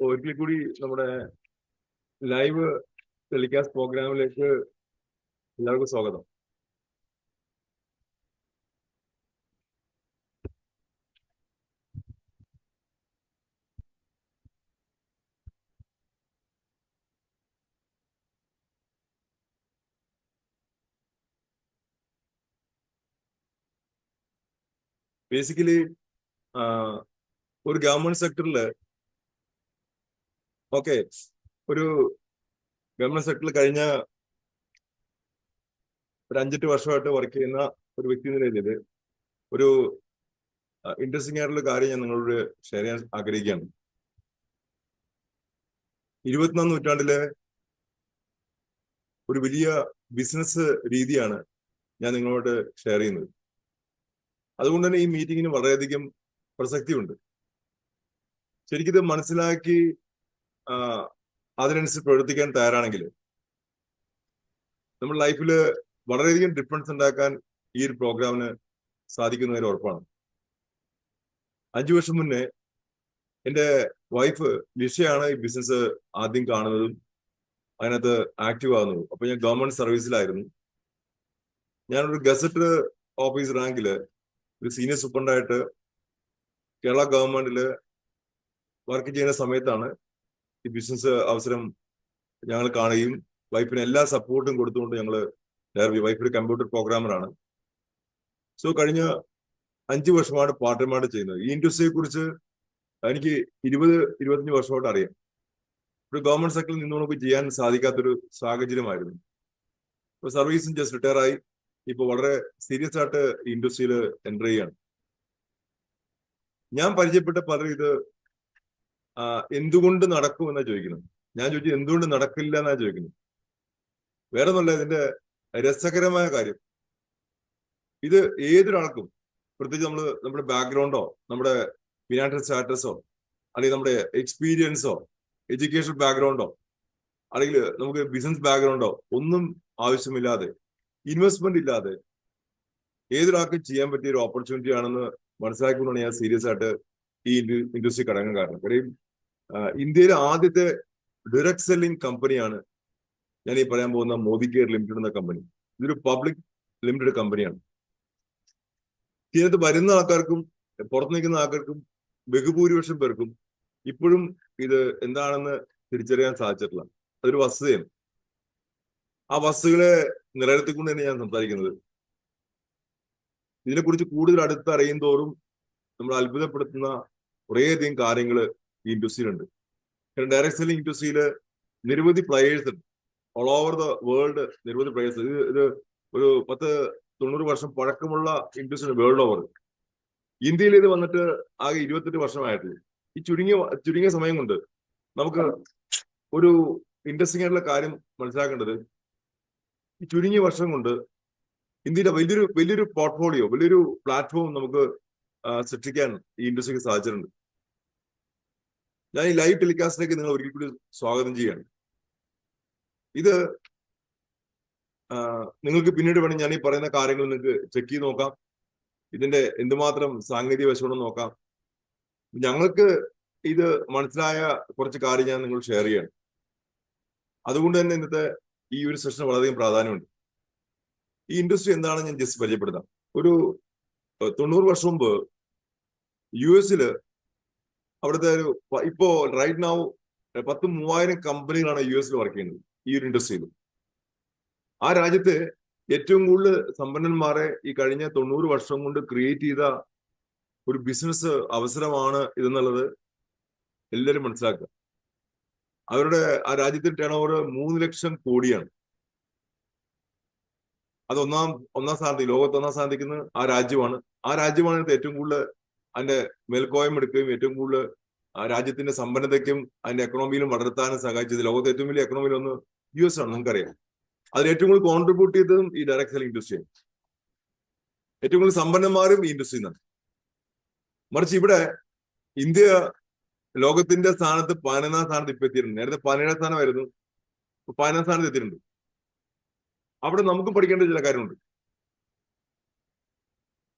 ഒരിക്കൽ കൂടി നമ്മുടെ ലൈവ് ടെലികാസ്റ്റ് പ്രോഗ്രാമിലേക്ക് എല്ലാവർക്കും സ്വാഗതം. ബേസിക്കലി ഒരു ഗവൺമെന്റ് സെക്ടറിൽ ഒരു ഗവൺമെന്റ് സെക്ടറിൽ കഴിഞ്ഞ ഒരു 5-8 വർഷമായിട്ട് വർക്ക് ചെയ്യുന്ന ഒരു വ്യക്തി എന്ന നിലയിൽ ഒരു ഇൻട്രസ്റ്റിംഗ് ആയിട്ടുള്ള കാര്യം ഞാൻ നിങ്ങളോട് ഷെയർ ചെയ്യാൻ ആഗ്രഹിക്കുകയാണ്. 21-ാം നൂറ്റാണ്ടിലെ ഒരു വലിയ ബിസിനസ് രീതിയാണ് ഞാൻ നിങ്ങളോട് ഷെയർ ചെയ്യുന്നത്. അതുകൊണ്ട് തന്നെ ഈ മീറ്റിങ്ങിന് വളരെയധികം പ്രസക്തിയുണ്ട്. ശരിക്കും ഇത് മനസ്സിലാക്കി അതിനനുസരിച്ച് പ്രവർത്തിക്കാൻ തയ്യാറാണെങ്കിൽ നമ്മുടെ ലൈഫിൽ വളരെയധികം ഡിഫറൻസ് ഉണ്ടാക്കാൻ ഈ ഒരു പ്രോഗ്രാമിന് സാധിക്കുന്നതിന് ഉറപ്പാണ്. 5 വർഷം മുന്നേ എൻ്റെ വൈഫ് ലിഷയാണ് ഈ ബിസിനസ് ആദ്യം കാണുന്നതും അതിനകത്ത് ആക്റ്റീവ് ആകുന്നതും. അപ്പൊ ഞാൻ ഗവൺമെന്റ് സർവീസിലായിരുന്നു. ഞാനൊരു ഗസറ്റ് ഓഫീസ് റാങ്കില് ഒരു സീനിയർ സൂപ്രണ്ടായിട്ട് കേരള ഗവൺമെന്റില് വർക്ക് ചെയ്യുന്ന സമയത്താണ് ഈ ബിസിനസ് അവസരം ഞങ്ങൾ കാണുകയും വൈഫിന് എല്ലാ സപ്പോർട്ടും കൊടുത്തുകൊണ്ട് വൈഫ് ഒരു കമ്പ്യൂട്ടർ പ്രോഗ്രാമറാണ്. സോ കഴിഞ്ഞ 5 വർഷമാണ് പാർട്ട് ടൈമായിട്ട് ചെയ്യുന്നത്. ഈ ഇൻഡസ്ട്രിയെ കുറിച്ച് എനിക്ക് 20-25 വർഷമായിട്ട് അറിയാം. ഒരു ഗവൺമെന്റ് സെക്ടറിൽ നിന്നുകൊണ്ട് ചെയ്യാൻ സാധിക്കാത്തൊരു സാഹചര്യമായിരുന്നു. ഇപ്പൊ സർവീസും ജസ്റ്റ് റിട്ടയർ ആയി ഇപ്പൊ വളരെ സീരിയസ് ആയിട്ട് ഈ ഇൻഡസ്ട്രിയിൽ എൻ്റർ ചെയ്യാണ്. ഞാൻ പരിചയപ്പെട്ട പലരും ഇത് എന്തുകൊണ്ട് നടക്കും എന്നാ ചോദിക്കുന്നത്. ഞാൻ ചോദിച്ചത് എന്തുകൊണ്ട് നടക്കില്ല എന്നാ ചോദിക്കുന്നത്. വേറെ ഒന്നുമല്ല, ഇതിന്റെ രസകരമായ കാര്യം ഇത് ഏതൊരാൾക്കും, പ്രത്യേകിച്ച് നമ്മുടെ ബാക്ക്ഗ്രൗണ്ടോ നമ്മുടെ ഫിനാൻഷ്യൽ സ്റ്റാറ്റസോ അല്ലെങ്കിൽ നമ്മുടെ എക്സ്പീരിയൻസോ എഡ്യൂക്കേഷൻ ബാക്ക്ഗ്രൗണ്ടോ അല്ലെങ്കിൽ നമുക്ക് ബിസിനസ് ബാക്ക്ഗ്രൗണ്ടോ ഒന്നും ആവശ്യമില്ലാതെ, ഇൻവെസ്റ്റ്മെന്റ് ഇല്ലാതെ ഏതൊരാൾക്കും ചെയ്യാൻ പറ്റിയ ഒരു ഓപ്പർച്യൂണിറ്റി ആണെന്ന് മനസ്സിലാക്കിക്കൊണ്ടാണ് ഞാൻ സീരിയസ് ആയിട്ട് ഈ ഇൻഡസ്ട്രി കടങ്ങാൻ കാരണം. കാര്യം ഇന്ത്യയിലെ ആദ്യത്തെ ഡയറക്ട് സെല്ലിംഗ് കമ്പനിയാണ് ഞാൻ ഈ പറയാൻ പോകുന്ന മോദി കെയർ ലിമിറ്റഡ് എന്ന കമ്പനി. ഇതൊരു പബ്ലിക് ലിമിറ്റഡ് കമ്പനിയാണ്. ഇതിനകത്ത് വരുന്ന ആൾക്കാർക്കും പുറത്തു നിൽക്കുന്ന ആൾക്കാർക്കും ബഹുഭൂരിപക്ഷം പേർക്കും ഇപ്പോഴും ഇത് എന്താണെന്ന് തിരിച്ചറിയാൻ സാധിച്ചിട്ടില്ല. അതൊരു വസ്തുതയാണ്. ആ വസ്തുതകളെ നിലനിർത്തിക്കൊണ്ട് തന്നെ ഞാൻ സംസാരിക്കുന്നത്. ഇതിനെക്കുറിച്ച് കൂടുതൽ അടുത്തറിയും തോറും നമ്മൾ അത്ഭുതപ്പെടുത്തുന്ന കുറേയധികം കാര്യങ്ങൾ ഈ ഇൻഡസ്ട്രിയിലുണ്ട്. ഡയറക്ട് സെല്ലിംഗ് ഇൻഡസ്ട്രിയിൽ നിരവധി പ്ലെയേഴ്സ് ഉണ്ട്. ഓൾ ഓവർ ദ വേൾഡ് നിരവധി പ്ലെയേഴ്സ്. ഇത് ഒരു 10-90 വർഷം പഴക്കമുള്ള ഇൻഡസ്ട്രി വേൾഡ് ഓവർ. ഇന്ത്യയിൽ ഇത് വന്നിട്ട് ആകെ 28 വർഷമായിട്ടുള്ളൂ. ഈ ചുരുങ്ങിയ സമയം കൊണ്ട് നമുക്ക് ഒരു ഇൻട്രസ്റ്റിംഗ് ആയിട്ടുള്ള കാര്യം മനസ്സിലാക്കേണ്ടത്, ഈ ചുരുങ്ങിയ വർഷം കൊണ്ട് ഇന്ത്യയുടെ വലിയൊരു പോർട്ട്ഫോളിയോ, വലിയൊരു പ്ലാറ്റ്ഫോം നമുക്ക് സൃഷ്ടിക്കാൻ ഈ ഇൻഡസ്ട്രിക്ക് സാധിച്ചിട്ടുണ്ട്. ഞാൻ ഈ ലൈവ് ടെലികാസ്റ്റിലേക്ക് നിങ്ങൾ ഒരിക്കൽ കൂടി സ്വാഗതം ചെയ്യാണ്. ഇത് നിങ്ങൾക്ക് പിന്നീട് വേണം ഞാൻ ഈ പറയുന്ന കാര്യങ്ങൾ നിങ്ങൾക്ക് ചെക്ക് ചെയ്ത് നോക്കാം. ഇതിന്റെ എന്തുമാത്രം സാങ്കേതിക വശമുണ്ടെന്ന് നോക്കാം. ഞങ്ങൾക്ക് ഇത് മനസ്സിലായ കുറച്ച് കാര്യം ഞാൻ നിങ്ങൾ ഷെയർ ചെയ്യണം. അതുകൊണ്ട് തന്നെ ഇന്നത്തെ ഈ ഒരു സെഷൻ വളരെയധികം പ്രാധാന്യമുണ്ട്. ഈ ഇൻഡസ്ട്രി എന്താണെന്ന് ഞാൻ ജസ്റ്റ് പരിചയപ്പെടുത്താം. ഒരു 90 വർഷം മുമ്പ് US അവിടുത്തെ ഇപ്പോ റൈറ്റ് നൗ 10,000-3000 കമ്പനികളാണ് US വർക്ക് ചെയ്യുന്നത് ഈ ഒരു ഇൻഡസ്ട്രിയിൽ. ആ രാജ്യത്ത് ഏറ്റവും കൂടുതൽ സമ്പന്നന്മാരെ ഈ കഴിഞ്ഞ 90 വർഷം കൊണ്ട് ക്രിയേറ്റ് ചെയ്ത ഒരു ബിസിനസ് അവസരമാണ് ഇതെന്നുള്ളത് എല്ലാവരും മനസ്സിലാക്കുക. അവരുടെ ആ രാജ്യത്തിന്റെ ടേൺ ഓവർ 3 ലക്ഷം കോടിയാണ്. അത് ഒന്നാം സ്ഥാനത്ത്, ലോകത്ത് ഒന്നാം സ്ഥാനത്ത് നിൽക്കുന്ന ആ രാജ്യമാണ് ഏറ്റവും കൂടുതൽ അതിന്റെ മേൽക്കോയ്മ എടുക്കുകയും ഏറ്റവും കൂടുതൽ ആ രാജ്യത്തിന്റെ സമ്പന്നതയ്ക്കും അതിന്റെ എക്കണോമിയിലും വളർത്താനും സഹായിച്ചത്. ലോകത്തെ ഏറ്റവും വലിയ എക്കണോമിയിൽ ഒന്ന് US ആണ്, നിങ്ങൾക്കറിയാം. അതിൽ ഏറ്റവും കൂടുതൽ കോൺട്രിബ്യൂട്ട് ചെയ്തതും ഈ ഡയറക്ട് സെല്ലിംഗ് ഇൻഡസ്ട്രിയാണ്. ഏറ്റവും കൂടുതൽ സമ്പന്നന്മാരും ഈ ഇൻഡസ്ട്രിയിൽ നിന്നാണ്. മറിച്ച് ഇവിടെ ഇന്ത്യ ലോകത്തിന്റെ സ്ഥാനത്ത് 11-ാം സ്ഥാനത്ത് ഇപ്പൊ എത്തിയിട്ടുണ്ട്. നേരത്തെ 17-ാം സ്ഥാനമായിരുന്നു, 11-ാം സ്ഥാനത്ത് എത്തിയിട്ടുണ്ട്. അവിടെ നമുക്കും പഠിക്കേണ്ട ചില കാര്യമുണ്ട്.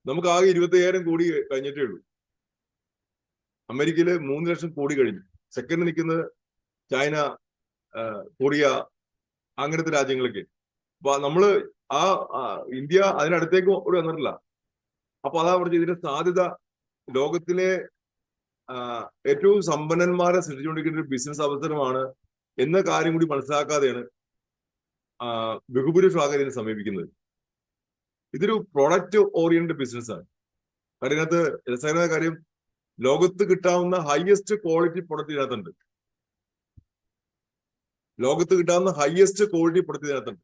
നമുക്ക് ആകെ 25,000 കോടി കഴിഞ്ഞിട്ടേ ഉള്ളൂ. അമേരിക്കയില് 3 ലക്ഷം കോടി കഴിഞ്ഞു. സെക്കൻഡ് നിൽക്കുന്നത് ചൈന, കൊറിയ, അങ്ങനത്തെ രാജ്യങ്ങളൊക്കെ. അപ്പൊ നമ്മള് ആ ഇന്ത്യ അതിനടുത്തേക്ക് ഒരു വന്നിട്ടില്ല. അപ്പൊ അതാ പറഞ്ഞത്, ഇതിന്റെ സാധ്യത ലോകത്തിലെ ഏറ്റവും സമ്പന്നന്മാരെ സൃഷ്ടിച്ചുകൊണ്ടിരിക്കുന്ന ഒരു ബിസിനസ് അവസരമാണ് എന്ന കാര്യം കൂടി മനസ്സിലാക്കാതെയാണ് ബഹുഭൂരിപക്ഷം ആൾക്കാർ ഇതിനെ സമീപിക്കുന്നത്. ഇതൊരു പ്രൊഡക്റ്റ് ഓറിയന്റഡ് ബിസിനസ്സാണ്. കാരണം ഇതിനകത്ത് രസകരമായ കാര്യം, ലോകത്ത് കിട്ടാവുന്ന ഹയസ്റ്റ് ക്വാളിറ്റി പ്രൊഡക്റ്റ് ഇതിനകത്തുണ്ട്. ലോകത്ത് കിട്ടാവുന്ന ഹയസ്റ്റ് ക്വാളിറ്റി പ്രൊഡക്റ്റ് ഇതിനകത്തുണ്ട്.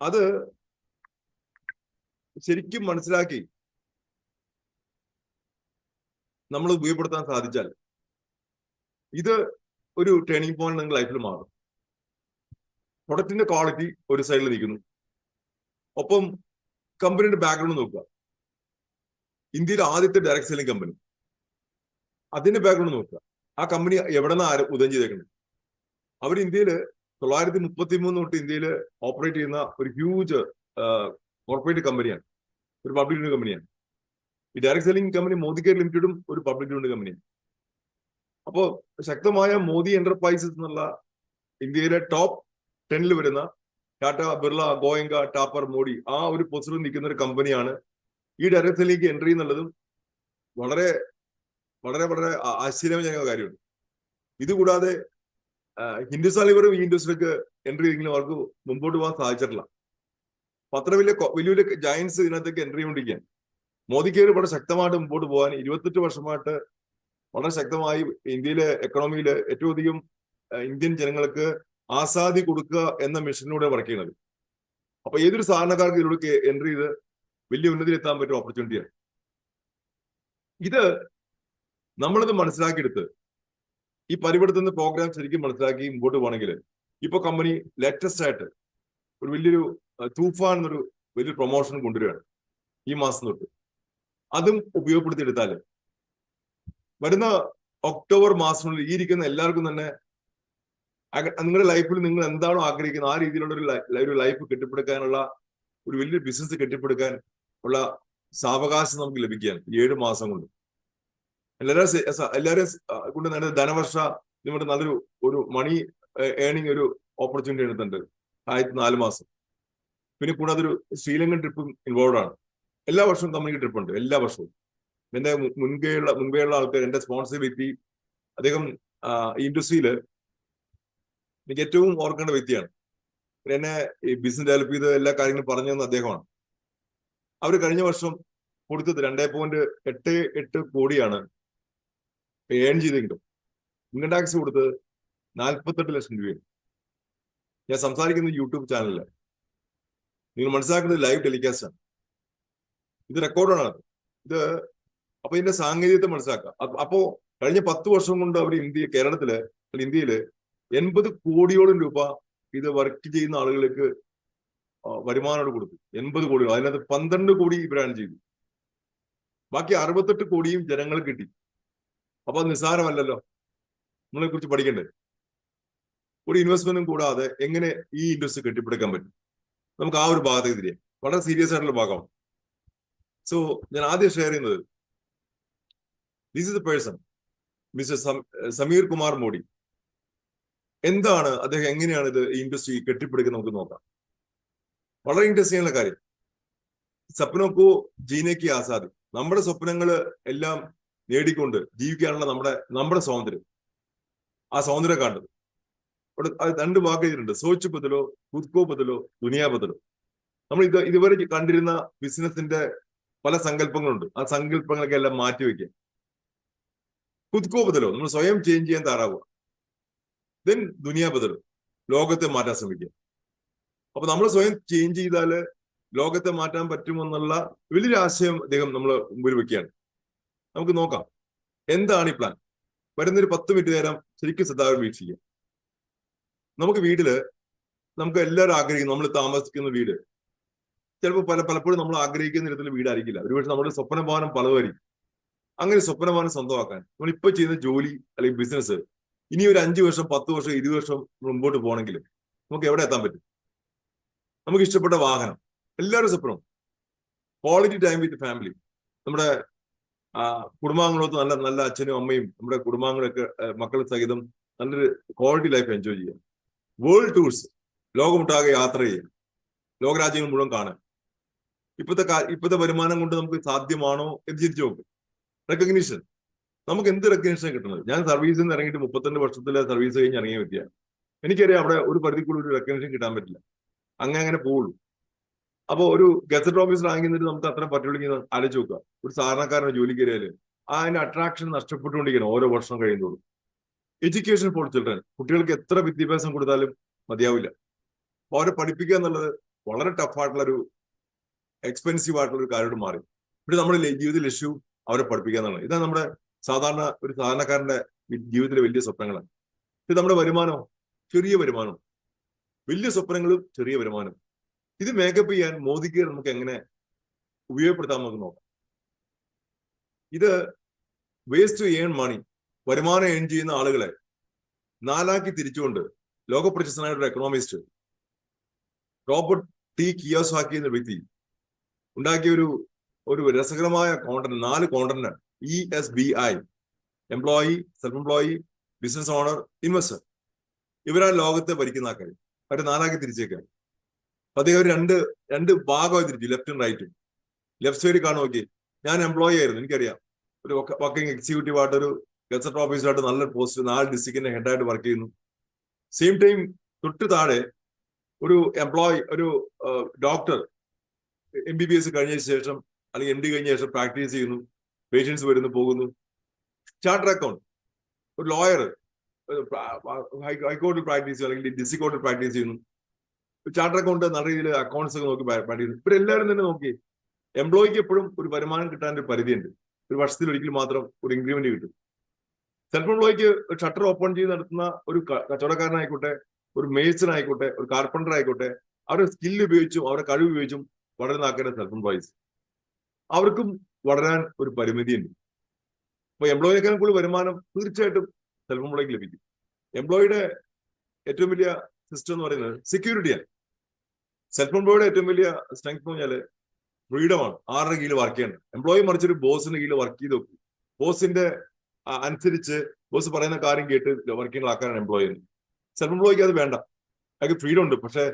അത് ശരിക്കും മനസ്സിലാക്കി നമ്മൾ ഉപയോഗപ്പെടുത്താൻ സാധിച്ചാൽ ഇത് ഒരു ടേണിംഗ് പോയിന്റ് നിങ്ങൾ ലൈഫിൽ മാറും. പ്രൊഡക്റ്റിന്റെ ക്വാളിറ്റി ഒരു സൈഡിൽ നിൽക്കുന്നു, ഒപ്പം കമ്പനിയുടെ ബാക്ക്ഗ്രൗണ്ട് നോക്കുക. ഇന്ത്യയിലെ ആദ്യത്തെ ഡയറക്ട് സെല്ലിംഗ് കമ്പനി, അതിന്റെ ബാക്ക്ഗ്രൗണ്ട് നോക്കുക. ആ കമ്പനി എവിടെ നിന്നാണ് ഉദയം ചെയ്തേക്കുന്നത്? അവർ ഇന്ത്യയില് 933 തൊട്ട് ഇന്ത്യയിൽ ഓപ്പറേറ്റ് ചെയ്യുന്ന ഒരു ഹ്യൂജ് കോർപ്പറേറ്റ് കമ്പനിയാണ്, ഒരു പബ്ലിക് ലിമിറ്റഡ് കമ്പനിയാണ്. ഈ ഡയറക്ട് സെല്ലിംഗ് കമ്പനി മോദി കെയർ ലിമിറ്റഡും ഒരു പബ്ലിക് ലിമിറ്റഡ് കമ്പനിയാണ്. അപ്പോൾ ശക്തമായ മോദി എന്റർപ്രൈസസ് എന്നുള്ള ഇന്ത്യയിലെ ടോപ്പ് 10 വരുന്ന ടാറ്റ, ബിർള, ഗോയങ്ക, ടാപ്പർ, മോഡി, ആ ഒരു പൊസിഷനിൽ നിൽക്കുന്ന ഒരു കമ്പനിയാണ്. ഈ ഡയറക്ട് സെല്ലിംഗ് എൻട്രി എന്നുള്ളതും വളരെ വളരെ വളരെ ആശ്ചര്യജനക കാര്യമുണ്ട്. ഇതുകൂടാതെ ഹിന്ദുസ്ഥാൻ ലിവറും ഈ ഇൻഡസ്ട്രിക്ക് എൻട്രി ചെയ്തെങ്കിലും അവർക്ക് മുമ്പോട്ട് പോകാൻ സാധിച്ചിട്ടില്ല. അപ്പൊ അത്ര വലിയ വലിയ ജയൻസ് ഇതിനകത്തേക്ക് എൻട്രി ചെയ്തുകൊണ്ടിരിക്കുകയാണ്. മോദി കെയർ വളരെ ശക്തമായിട്ട് മുമ്പോട്ട് പോകാൻ 28 വർഷമായിട്ട് വളരെ ശക്തമായി ഇന്ത്യയിലെ എക്കണോമിയിൽ ഏറ്റവും അധികം ഇന്ത്യൻ ജനങ്ങൾക്ക് ആസാദി കൊടുക്കുക എന്ന മിഷനിലൂടെ വർക്ക് ചെയ്യുന്നത്. അപ്പൊ ഏതൊരു സാധാരണക്കാർക്ക് ഇതിലൂടെ എൻട്രി ചെയ്ത് വലിയ ഉന്നതിയിൽ എത്താൻ പറ്റിയ ഓപ്പർച്യൂണിറ്റിയാണ് ഇത്. നമ്മളിത് മനസ്സിലാക്കിയെടുത്ത് ഈ പരിവർത്തന പ്രോഗ്രാം ശരിക്കും മനസ്സിലാക്കി മുമ്പോട്ട് പോകണമെങ്കിൽ ഇപ്പൊ കമ്പനി ലേറ്റസ്റ്റ് ആയിട്ട് ഒരു വലിയൊരു തൂഫാൻ എന്നൊരു വലിയൊരു പ്രൊമോഷൻ കൊണ്ടുവരികയാണ് ഈ മാസം തൊട്ട്. അതും ഉപയോഗപ്പെടുത്തിയെടുത്താൽ വരുന്ന ഒക്ടോബർ മാസത്തിനുള്ളിൽ ഈ ഇരിക്കുന്ന എല്ലാവർക്കും തന്നെ നിങ്ങളുടെ ലൈഫിൽ നിങ്ങൾ എന്താണോ ആഗ്രഹിക്കുന്നത് ആ രീതിയിലുള്ള ഒരു ലൈഫ് കെട്ടിപ്പടുക്കാനുള്ള ഒരു വലിയൊരു ബിസിനസ് കെട്ടിപ്പടുക്കാൻ ഉള്ള സാവകാശം നമുക്ക് ലഭിക്കുകയാണ് ഈ 7 മാസം കൊണ്ട്. എല്ലാവരും കൊണ്ട് നേടുന്ന ധനവർഷ നിങ്ങളുടെ നല്ലൊരു മണി ഏണിംഗ് ഒരു ഓപ്പർച്യൂണിറ്റി എടുത്തിട്ടുണ്ട് 4 മാസം. പിന്നെ കൂടാതെ ഒരു ശ്രീലങ്കൻ ട്രിപ്പും ഇൻവോൾവ് ആണ്. എല്ലാ വർഷവും കമ്പനിക്ക് ട്രിപ്പ് ഉണ്ട്, എല്ലാ വർഷവും. എന്റെ മുൻപേയുള്ള ആൾക്കാർ, എന്റെ സ്പോൺസിബിലിറ്റി, അദ്ദേഹം ഈ ഇൻഡസ്ട്രിയിൽ എനിക്ക് ഏറ്റവും ഓർക്കേണ്ട വ്യക്തിയാണ്. എന്നെ ഈ ബിസിനസ് ഡെവലപ്പ് ചെയ്ത് എല്ലാ കാര്യങ്ങളും പറഞ്ഞു തന്ന അദ്ദേഹമാണ്. അവർ കഴിഞ്ഞ വർഷം കൊടുത്തത് 2.88 കോടിയാണ് ഏൺ ചെയ്തെങ്കിലും ഇൻകം ടാക്സ് കൊടുത്തത് 48 ലക്ഷം രൂപയാണ്. ഞാൻ സംസാരിക്കുന്നത് യൂട്യൂബ് ചാനലില്, നിങ്ങൾ മനസ്സിലാക്കുന്നത് ലൈവ് ടെലികാസ്റ്റ് ആണ്, ഇത് റെക്കോർഡാണ്. ഇത് അപ്പൊ ഇതിന്റെ സാങ്കേതികത മനസ്സിലാക്കാം. അപ്പോ കഴിഞ്ഞ 10 വർഷം കൊണ്ട് അവർ ഇന്ത്യയില് 80 കോടിയോളം രൂപ ഇത് വർക്ക് ചെയ്യുന്ന ആളുകൾക്ക് വരുമാനം കൊടുത്തു. 80 കോടി, അതിനകത്ത് 12 കോടി ഇവരാണ് ചെയ്തു. ബാക്കി 68 കോടിയും ജനങ്ങൾ കിട്ടി. അപ്പൊ അത് നിസ്സാരമല്ലല്ലോ, നമ്മളെ കുറിച്ച് പഠിക്കണ്ടേ? ഒരു ഇൻവെസ്റ്റ്മെന്റും കൂടാതെ എങ്ങനെ ഈ ഇൻഡസ്ട്രി കെട്ടിപ്പടുക്കാൻ പറ്റും? നമുക്ക് ആ ഒരു ഭാഗത്തേക്ക് തിരിയാം. വളരെ സീരിയസ് ആയിട്ടുള്ള ഭാഗമാണ്. സോ ഞാൻ ആദ്യം ഷെയർ ചെയ്യുന്നത്, this is the person, mister Sameer Kumar Modi. എന്താണ് അദ്ദേഹം, എങ്ങനെയാണ് ഇത് ഈ ഇൻഡസ്ട്രി കെട്ടിപ്പടുക്കുന്നത് നമുക്ക് നോക്കാം. വളരെ ഇൻട്രസ്റ്റിംഗ് ആയിട്ടുള്ള കാര്യം. സ്വപ്നക്കോ ജീനയ്ക്ക് ആസാദി, നമ്മുടെ സ്വപ്നങ്ങൾ എല്ലാം നേടിക്കൊണ്ട് ജീവിക്കാനുള്ള നമ്മുടെ സ്വാതന്ത്ര്യം, ആ സ്വാതന്ത്ര്യം കണ്ടത് അവിടെ അത് 2 വാക്ക് ചെയ്തിട്ടുണ്ട്: സോച്ച് ബദലോ, ഖുദ്കോ ബദലോ, ദുനിയാ ബദലോ. നമ്മൾ ഇതുവരെ കണ്ടിരുന്ന ബിസിനസിന്റെ പല സങ്കല്പങ്ങളുണ്ട്, ആ സങ്കല്പങ്ങളൊക്കെ എല്ലാം മാറ്റിവെക്കുക. ഖുദ്കോ ബദലോ, നമ്മൾ സ്വയം ചേഞ്ച് ചെയ്യാൻ തയ്യാറാവുക. ദെൻ ദുനിയാ ബദലോ, ലോകത്തെ മാറ്റാൻ ശ്രമിക്കുക. അപ്പൊ നമ്മൾ സ്വയം ചേഞ്ച് ചെയ്താല് ലോകത്തെ മാറ്റാൻ പറ്റുമെന്നുള്ള വലിയൊരു ആശയം അദ്ദേഹം നമ്മൾ മുമ്പിൽ വെക്കുകയാണ്. നമുക്ക് നോക്കാം എന്താണ് ഈ പ്ലാൻ. വരുന്നൊരു 10 മിനിറ്റ് നേരം ശരിക്കും ശ്രദ്ധാപൂർവ്വം വീക്ഷിക്കുക. നമുക്ക് വീട്ടില് നമുക്ക് എല്ലാവരും ആഗ്രഹിക്കുന്നു, നമ്മൾ താമസിക്കുന്ന വീട് ചിലപ്പോൾ പലപ്പോഴും നമ്മൾ ആഗ്രഹിക്കുന്ന തരത്തിലുള്ള വീടായിരിക്കില്ല. ഒരുപക്ഷെ നമ്മുടെ സ്വപ്നഭവനം പലതായിരിക്കും. അങ്ങനെ സ്വപ്നഭവനം സ്വന്തമാക്കാൻ നമ്മൾ ഇപ്പൊ ചെയ്യുന്ന ജോലി അല്ലെങ്കിൽ ബിസിനസ് ഇനി ഒരു 5 വർഷം, 10 വർഷം, 20 വർഷം മുമ്പോട്ട് പോകണമെങ്കിൽ നമുക്ക് എവിടെ എത്താൻ പറ്റും? നമുക്ക് ഇഷ്ടപ്പെട്ട വാഹനം, എല്ലാവരും സ്വപ്നം. Quality time with family. നമ്മുടെ കുടുംബാംഗങ്ങളൊത്ത് നല്ല നല്ല അച്ഛനും അമ്മയും നമ്മുടെ കുടുംബാംഗങ്ങളൊക്കെ മക്കൾ സഹിതം നല്ലൊരു ക്വാളിറ്റി ലൈഫ് എൻജോയ് ചെയ്യുക. വേൾഡ് ടൂർസ്, ലോകമൊട്ടാകെ യാത്ര ചെയ്യുക, ലോകരാജ്യങ്ങൾ മുഴുവൻ കാണാൻ. ഇപ്പോഴത്തെ വരുമാനം കൊണ്ട് നമുക്ക് സാധ്യമാണോ എന്ന് ചിരിച്ചു നോക്കും. റെക്കഗ്നീഷൻ, നമുക്ക് എന്ത് റെക്കഗ്നീഷൻ കിട്ടുന്നത്? ഞാൻ സർവീസിൽ നിന്ന് ഇറങ്ങിയിട്ട് 32 വർഷത്തിലെ സർവീസ് കഴിഞ്ഞ് ഇറങ്ങിയ വ്യക്തിയാണ്. എനിക്കറിയാം അവിടെ ഒരു പരിധിക്കുള്ള ഒരു റെക്കഗ്നീഷൻ കിട്ടാൻ പറ്റില്ല. അങ്ങനെ പോവുള്ളൂ. അപ്പോൾ ഒരു ഗസറ്റ് ഓഫീസർ ആകുന്നിട്ട് നമുക്ക് അത്ര പറ്റുള്ളൂ ആലോചിച്ച് നോക്കുക. ഒരു സാധാരണക്കാരന്റെ ജോലി കയറിയാല് അതിന്റെ അട്രാക്ഷൻ നഷ്ടപ്പെട്ടുകൊണ്ടിരിക്കണം ഓരോ വർഷം കഴിയുന്നതോടും. എഡ്യൂക്കേഷൻ ഫോർ ചിൽഡ്രൻ, കുട്ടികൾക്ക് എത്ര വിദ്യാഭ്യാസം കൊടുത്താലും മതിയാവില്ല. അപ്പൊ അവരെ പഠിപ്പിക്കുക എന്നുള്ളത് വളരെ ടഫായിട്ടുള്ളൊരു എക്സ്പെൻസീവ് ആയിട്ടുള്ള ഒരു കാര്യമായിട്ട് മാറി. ഇവിടെ നമ്മുടെ ജീവിത ലക്ഷ്യവും അവരെ പഠിപ്പിക്കുക എന്നുള്ളത്. ഇതാണ് നമ്മുടെ ഒരു സാധാരണക്കാരന്റെ ജീവിതത്തിലെ വലിയ സ്വപ്നങ്ങളാണ്. ഇത് നമ്മുടെ വരുമാനം, ചെറിയ വരുമാനം, വലിയ സ്വപ്നങ്ങളും ചെറിയ വരുമാനം. ഇത് മേക്കപ്പ് ചെയ്യാൻ മോദിക്ക് നമുക്ക് എങ്ങനെ ഉപയോഗപ്പെടുത്താൻ നമുക്ക് നോക്കാം. ഇത് വേസ്റ്റ് ടു ഏൺ മണി, വരുമാനം ഏൺ ചെയ്യുന്ന ആളുകളെ 4 തിരിച്ചുകൊണ്ട് ലോകപ്രശസ്തനായ ഒരു എക്കണോമിസ്റ്റ് റോബർട്ട് ടി കിയോസാക്കി എന്ന വ്യക്തി ഉണ്ടാക്കിയ ഒരു രസകരമായ content, 4 content ESBI, employee, self employee, business owner, investor. ഇവരാണ് ലോകത്തെ ഭരിക്കുന്ന ആൾക്കാർ. അവരെ 4 തിരിച്ചേക്കാണ്. അദ്ദേഹം രണ്ട് ഭാഗമായി തിരിച്ചു, ലെഫ്റ്റും റൈറ്റും. ലെഫ്റ്റ് സൈഡിൽ കാണും നോക്കി, ഞാൻ എംപ്ലോയി ആയിരുന്നു, എനിക്കറിയാം, ഒരു വർക്കിംഗ് എക്സിക്യൂട്ടീവ് ആയിട്ട്, ഒരു ഗസറ്റ് ഓഫീസറായിട്ട് നല്ലൊരു പോസ്റ്റ് 4 ഡിസ്ട്രിക്റ്റിന്റെ ഹെഡായിട്ട് വർക്ക് ചെയ്യുന്നു. സെയിം ടൈം തൊട്ട് താഴെ ഒരു എംപ്ലോയി, ഒരു ഡോക്ടർ, MBBS കഴിഞ്ഞ ശേഷം അല്ലെങ്കിൽ MD കഴിഞ്ഞ ശേഷം പ്രാക്ടീസ് ചെയ്യുന്നു, പേഷ്യൻസ് വരുന്നു പോകുന്നു. ചാർട്ടർ അക്കൗണ്ട്, ഒരു ലോയർ ഹൈക്കോടതിയിൽ പ്രാക്ടീസ് ചെയ്യുന്നു അല്ലെങ്കിൽ ഡിസ്ട്രിക്ട് കോർട്ടിൽ പ്രാക്ടീസ് ചെയ്യുന്നു. ചാർട്ടർ അക്കൗണ്ട് നല്ല രീതിയിൽ അക്കൗണ്ട്സ് ഒക്കെ നോക്കി പ്രാക്ടീസ് ചെയ്യുന്നു. ഇവരെല്ലാവരും തന്നെ നോക്കി, എംപ്ലോയിക്ക് എപ്പോഴും ഒരു വരുമാനം കിട്ടാൻ ഒരു പരിധിയുണ്ട്. ഒരു വർഷത്തിൽ ഒരിക്കൽ മാത്രം ഒരു ഇൻക്രിമെന്റ് കിട്ടും. സെൽഫ് എംപ്ലോയിക്ക് ഷട്ടർ ഓപ്പൺ ചെയ്ത് നടത്തുന്ന ഒരു കച്ചവടക്കാരനായിക്കോട്ടെ, ഒരു മേസൺ ആയിക്കോട്ടെ, ഒരു കാർപ്പൻറ്റർ ആയിക്കോട്ടെ, അവരുടെ സ്കില്ല് ഉപയോഗിച്ചും അവരുടെ കഴിവ് ഉപയോഗിച്ചും വളരുന്ന ആൾക്കാരെ സെൽഫ് എംപ്ലോയീസ്. അവർക്കും വളരാൻ ഒരു പരിമിതിയുണ്ട്. അപ്പൊ എംപ്ലോയിനേക്കാൾ കൂടുതൽ വരുമാനം തീർച്ചയായിട്ടും സെൽഫ് എംപ്ലോയിക്ക് ലഭിക്കും. എംപ്ലോയിയുടെ ഏറ്റവും വലിയ സിസ്റ്റം എന്ന് പറയുന്നത് സെക്യൂരിറ്റിയാണ്. സെൽഫ് എംപ്ലോയിയുടെ ഏറ്റവും വലിയ സ്ട്രെങ്ത് എന്ന് പറഞ്ഞാൽ ഫ്രീഡമാണ്. 6 കീഴിൽ വർക്ക് ചെയ്യണം. എംപ്ലോയി മറിച്ചൊരു ബോസിന്റെ കീഴിൽ വർക്ക് ചെയ്ത് നോക്കും. ബോസിന്റെ അനുസരിച്ച് ബോസ് പറയുന്ന കാര്യം കേട്ട് വർക്കിംഗ് ആക്കാനാണ് എംപ്ലോയി. സെൽഫ് എംപ്ലോയിക്ക് അത് വേണ്ട. അയാൾക്ക് ഫ്രീഡം ഉണ്ട്, പക്ഷെ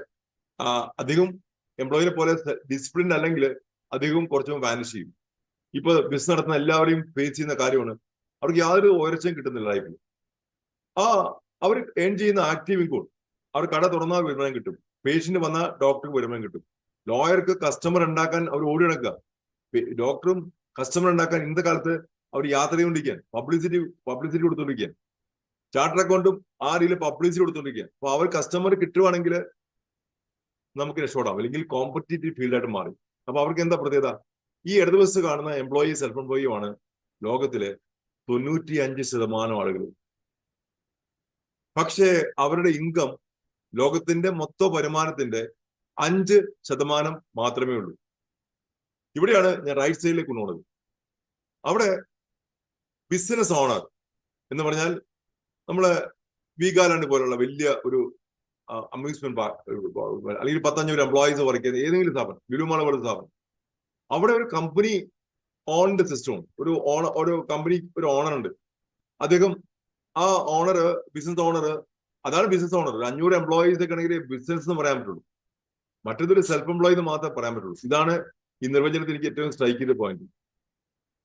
അധികം എംപ്ലോയിനെ പോലെ ഡിസിപ്ലിൻ അല്ലെങ്കിൽ അധികം കുറച്ചും വാനിഷ് ചെയ്യും. ഇപ്പൊ ബിസിനസ് നടത്തുന്ന എല്ലാവരെയും ഫേസ് ചെയ്യുന്ന കാര്യമാണ്, അവർക്ക് യാതൊരു ഉയർച്ചയും കിട്ടുന്നില്ല ലൈഫിൽ. അവർ ഏൺ ചെയ്യുന്ന ആക്റ്റീവ് ഇൻകം, അവർ കട തുറന്നാൽ വരുമാനം കിട്ടും, പേഷ്യന്റ് വന്നാൽ ഡോക്ടർക്ക് വരുമാനം കിട്ടും, ലോയർക്ക് കസ്റ്റമർ ഉണ്ടാക്കാൻ അവർ ഓടി നടക്കുക, ഡോക്ടറും കസ്റ്റമർ ഉണ്ടാക്കാൻ ഇന്നത്തെ കാലത്ത് അവർ യാത്ര ചെയ്തുകൊണ്ടിരിക്കാൻ, പബ്ലിസിറ്റി കൊടുത്തോണ്ടിരിക്കാൻ, ചാർട്ടർ അക്കൗണ്ടും ആ രീതിയിൽ പബ്ലിസിറ്റി കൊടുത്തോണ്ടിരിക്കുക. അപ്പൊ അവർ കസ്റ്റമർ കിട്ടുവാണെങ്കിൽ നമുക്ക് രക്ഷപ്പെടാം, അല്ലെങ്കിൽ കോമ്പറ്റീറ്റീവ് ഫീൽഡായിട്ട് മാറി. അപ്പൊ അവർക്ക് എന്താ പ്രത്യേകത? ഈ ഇടതുവശത്ത് കാണുന്ന എംപ്ലോയി, സെൽഫ് എംപ്ലോയിയുമാണ് ലോകത്തിലെ 95% ആളുകൾ. പക്ഷേ അവരുടെ ഇൻകം ലോകത്തിന്റെ മൊത്തം വരുമാനത്തിന്റെ 5% മാത്രമേ ഉള്ളൂ. ഇവിടെയാണ് ഞാൻ റൈറ്റ് സൈഡിലേക്ക് കൊണ്ടുപോകുന്നത്. അവിടെ ബിസിനസ് ഓണർ എന്ന് പറഞ്ഞാൽ നമ്മള് വീഗാലാൻഡ് പോലുള്ള വലിയ ഒരു അമ്യൂസ്മെന്റ് പാർക്ക് അല്ലെങ്കിൽ 1500 എംപ്ലോയീസ് വർക്ക് ചെയ്യുന്ന ഏതെങ്കിലും സ്ഥാപനം, ലുലുമാൾ പോലുള്ള സ്ഥാപനം, അവിടെ ഒരു കമ്പനി ഓൺഡ് സിസ്റ്റം, ഒരു കമ്പനി ഒരു ഓണർ ഉണ്ട്. അദ്ദേഹം ആ ഓണർ, ബിസിനസ് ഓണർ, അതാണ് ബിസിനസ് ഓണർ. 500 എംപ്ലോയീസ് ഒക്കെ ആണെങ്കിൽ ബിസിനസ് എന്ന് പറയാൻ പറ്റുള്ളൂ. മറ്റേതൊരു സെൽഫ് എംപ്ലോയി എന്ന് മാത്രമേ പറയാൻ പറ്റുള്ളൂ. ഇതാണ് ഈ നിർവചനത്തിൽ എനിക്ക് ഏറ്റവും സ്ട്രൈക്ക് ചെയ്ത പോയിന്റ്.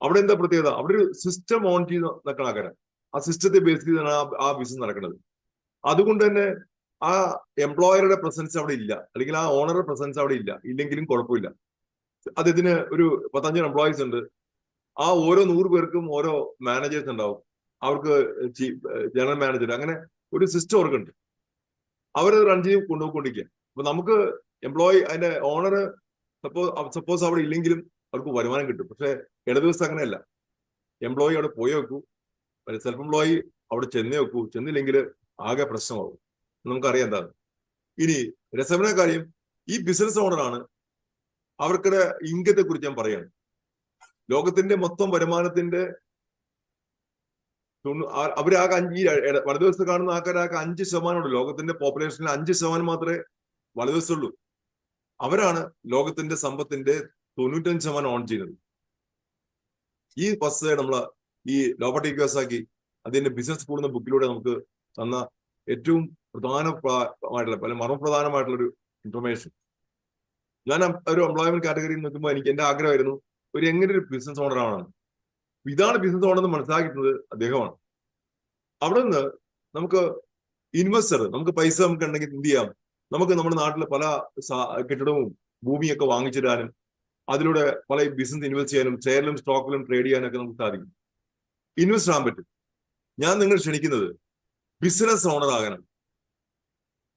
അവിടെ എന്താ പ്രത്യേകത? അവിടെ ഒരു സിസ്റ്റം ഓൺ ചെയ്ത് നടക്കുന്ന ആൾക്കാരാണ്. ആ സിസ്റ്റത്തെ ബേസ് ചെയ്താണ് ആ ബിസിനസ് നടക്കുന്നത്. അതുകൊണ്ട് തന്നെ ആ എംപ്ലോയറുടെ പ്രസൻസ് അവിടെ ഇല്ല, അല്ലെങ്കിൽ ആ ഓണറുടെ പ്രസൻസ് അവിടെ ഇല്ലെങ്കിലും കുഴപ്പമില്ല. അദ്ദേഹത്തിന് ഒരു 15 എംപ്ലോയീസ് ഉണ്ട്. ആ ഓരോ 100 പേർക്കും ഓരോ മാനേജേഴ്സ് ഉണ്ടാവും. അവർക്ക് ജനറൽ മാനേജർ, അങ്ങനെ ഒരു സിസ്റ്റം അവർക്കുണ്ട്. അവരത് റൺ ചെയ്ത് കൊണ്ടുപോയിക്കൊണ്ടിരിക്കുക. അപ്പൊ നമുക്ക് എംപ്ലോയി, അതിന്റെ ഓണർ സപ്പോസ് അവിടെ ഇല്ലെങ്കിലും അവർക്ക് വരുമാനം കിട്ടും. പക്ഷെ ഇടദിവസം അങ്ങനെയല്ല. എംപ്ലോയി അവിടെ പോയി വെക്കൂ, സെൽഫ് എംപ്ലോയി അവിടെ ചെന്നേ വെക്കൂ, ചെന്നില്ലെങ്കിൽ ആകെ പ്രശ്നമാകും. നമുക്കറിയാം എന്താണ്. ഇനി രസകരമായ കാര്യം, ഈ ബിസിനസ് ഓണറാണ് അവർക്കുടെ ഇൻകത്തെ കുറിച്ച് ഞാൻ പറയാണ്. ലോകത്തിന്റെ മൊത്തം വരുമാനത്തിന്റെ അവരാകെ വലതുവശത്ത് കാണുന്ന ആൾക്കാരാകെ 5% ഉള്ളൂ. ലോകത്തിന്റെ പോപ്പുലേഷനിൽ 5% മാത്രമേ വലതുവശത്തുള്ളൂ. അവരാണ് ലോകത്തിന്റെ സമ്പത്തിന്റെ 95% ഓൺ ചെയ്യുന്നത്. ഈ വസ്തുത നമ്മൾ ഈ റോബർട്ട് കിയോസാക്കി അതിന്റെ ബിസിനസ് സ്കൂൾ എന്ന ബുക്കിലൂടെ നമുക്ക് തന്ന ഏറ്റവും പ്രധാനമായിട്ടുള്ള പല മർമ്മപ്രധാനമായിട്ടുള്ള ഒരു ഇൻഫർമേഷൻ. ഞാൻ ഒരു എംപ്ലോയ്മെന്റ് കാറ്റഗറിയിൽ നിൽക്കുമ്പോൾ എനിക്ക് എന്റെ ആഗ്രഹമായിരുന്നു എങ്ങനെ ഒരു ബിസിനസ് ഓണർ ആവണം. ഇതാണ് ബിസിനസ് ഓണർ എന്ന് മനസ്സിലാക്കിയിട്ടുള്ളത് അദ്ദേഹമാണ്. അവിടെ നിന്ന് നമുക്ക് ഇൻവെസ്റ്റർ, നമുക്ക് പൈസ നമുക്ക് ഉണ്ടെങ്കിൽ എന്ത് ചെയ്യാം, നമുക്ക് നമ്മുടെ നാട്ടിലെ പല കെട്ടിടവും ഭൂമിയൊക്കെ വാങ്ങിച്ചിടാനും അതിലൂടെ പല ബിസിനസ് ഇൻവെസ്റ്റ് ചെയ്യാനും ഷെയറിലും സ്റ്റോക്കിലും ട്രേഡ് ചെയ്യാനൊക്കെ നമുക്ക് സാധിക്കും, ഇൻവെസ്റ്റ് ആകാൻ പറ്റും. ഞാൻ നിങ്ങൾ ക്ഷണിക്കുന്നത് ബിസിനസ് ഓണർ ആകണം.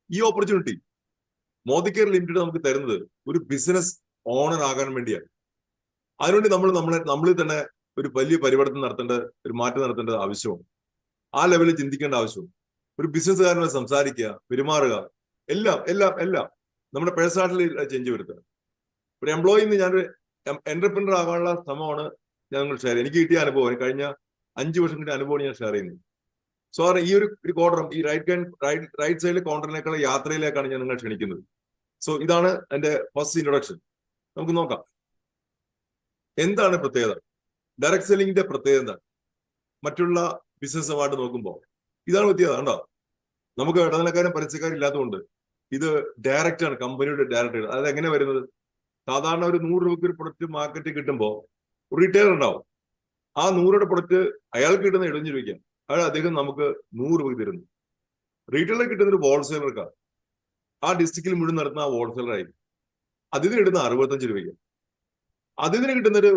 ഈ ഓപ്പർച്യൂണിറ്റി മോദി കെയർ ലിമിറ്റഡ് നമുക്ക് തരുന്നത് ഒരു ബിസിനസ് ഓണർ ആകാൻ വേണ്ടിയാണ്. അതിനുവേണ്ടി നമ്മളിൽ തന്നെ ഒരു വലിയ പരിവർത്തനം നടത്തേണ്ട, ഒരു മാറ്റം നടത്തേണ്ടത് ആവശ്യമാണ്. ആ ലെവലിൽ ചിന്തിക്കേണ്ട ആവശ്യവും. ഒരു ബിസിനസ്സുകാരനെ സംസാരിക്കുക, പെരുമാറുക, എല്ലാം എല്ലാം എല്ലാം നമ്മുടെ പേഴ്സണാലിറ്റിയിൽ ചേഞ്ച് വരുത്തുക. ഒരു എംപ്ലോയിന്ന് ഞാനൊരു എന്റർപ്രനർ ആകാനുള്ള ശ്രമമാണ് ഞങ്ങൾ ഷെയർ ചെയ്യുന്നത്. എനിക്ക് കിട്ടിയ അനുഭവം, കഴിഞ്ഞ 5 വർഷം കിട്ടിയ അനുഭവം ഞാൻ ഷെയർ ചെയ്യുന്നത്. സോ ഈ ഒരു കോർണറും ഈ റൈറ്റ് സൈഡിലെ കോർണറിലേക്കുള്ള യാത്രയിലേക്കാണ് ഞാൻ നിങ്ങൾ ക്ഷണിക്കുന്നത്. സോ ഇതാണ് എന്റെ ഫസ്റ്റ് ഇൻട്രൊഡക്ഷൻ. നമുക്ക് നോക്കാം എന്താണ് പ്രത്യേകത. ഡയറക്ട് സെല്ലിങ്ങിന്റെ പ്രത്യേകത എന്താണ് മറ്റുള്ള ബിസിനസ്സുമായിട്ട് നോക്കുമ്പോൾ? ഇതാണ് വ്യത്യാസം. കണ്ടോ, നമുക്ക് ഇടനിലക്കാരും പരസ്യക്കാരും ഇല്ലാത്തതുകൊണ്ട് ഇത് ഡയറക്റ്റ് ആണ്, കമ്പനിയുടെ ഡയറക്റ്റ്. അതായത് എങ്ങനെ വരുന്നത്, സാധാരണ ഒരു 100 രൂപയ്ക്ക് ഒരു പ്രൊഡക്റ്റ് മാർക്കറ്റിൽ കിട്ടുമ്പോൾ റീറ്റെയിലർ ഉണ്ടാവും. ആ 100 പ്രൊഡക്റ്റ് അയാൾക്ക് കിട്ടുന്ന 75 രൂപയ്ക്കാണ്. അയാൾ അദ്ദേഹം നമുക്ക് 100 രൂപയ്ക്ക് തരുന്നു. റീറ്റെയിലർ കിട്ടുന്ന ഒരു ഹോൾസെയിലർക്കാണ്. ആ ഡിസ്ട്രിക്റ്റിൽ മുഴുവൻ നടത്തുന്ന ആ ഹോൾസെയിലർ ആയിരിക്കും. അതിന് കിട്ടുന്ന 65 രൂപയ്ക്ക്. അതിന് കിട്ടുന്നൊരു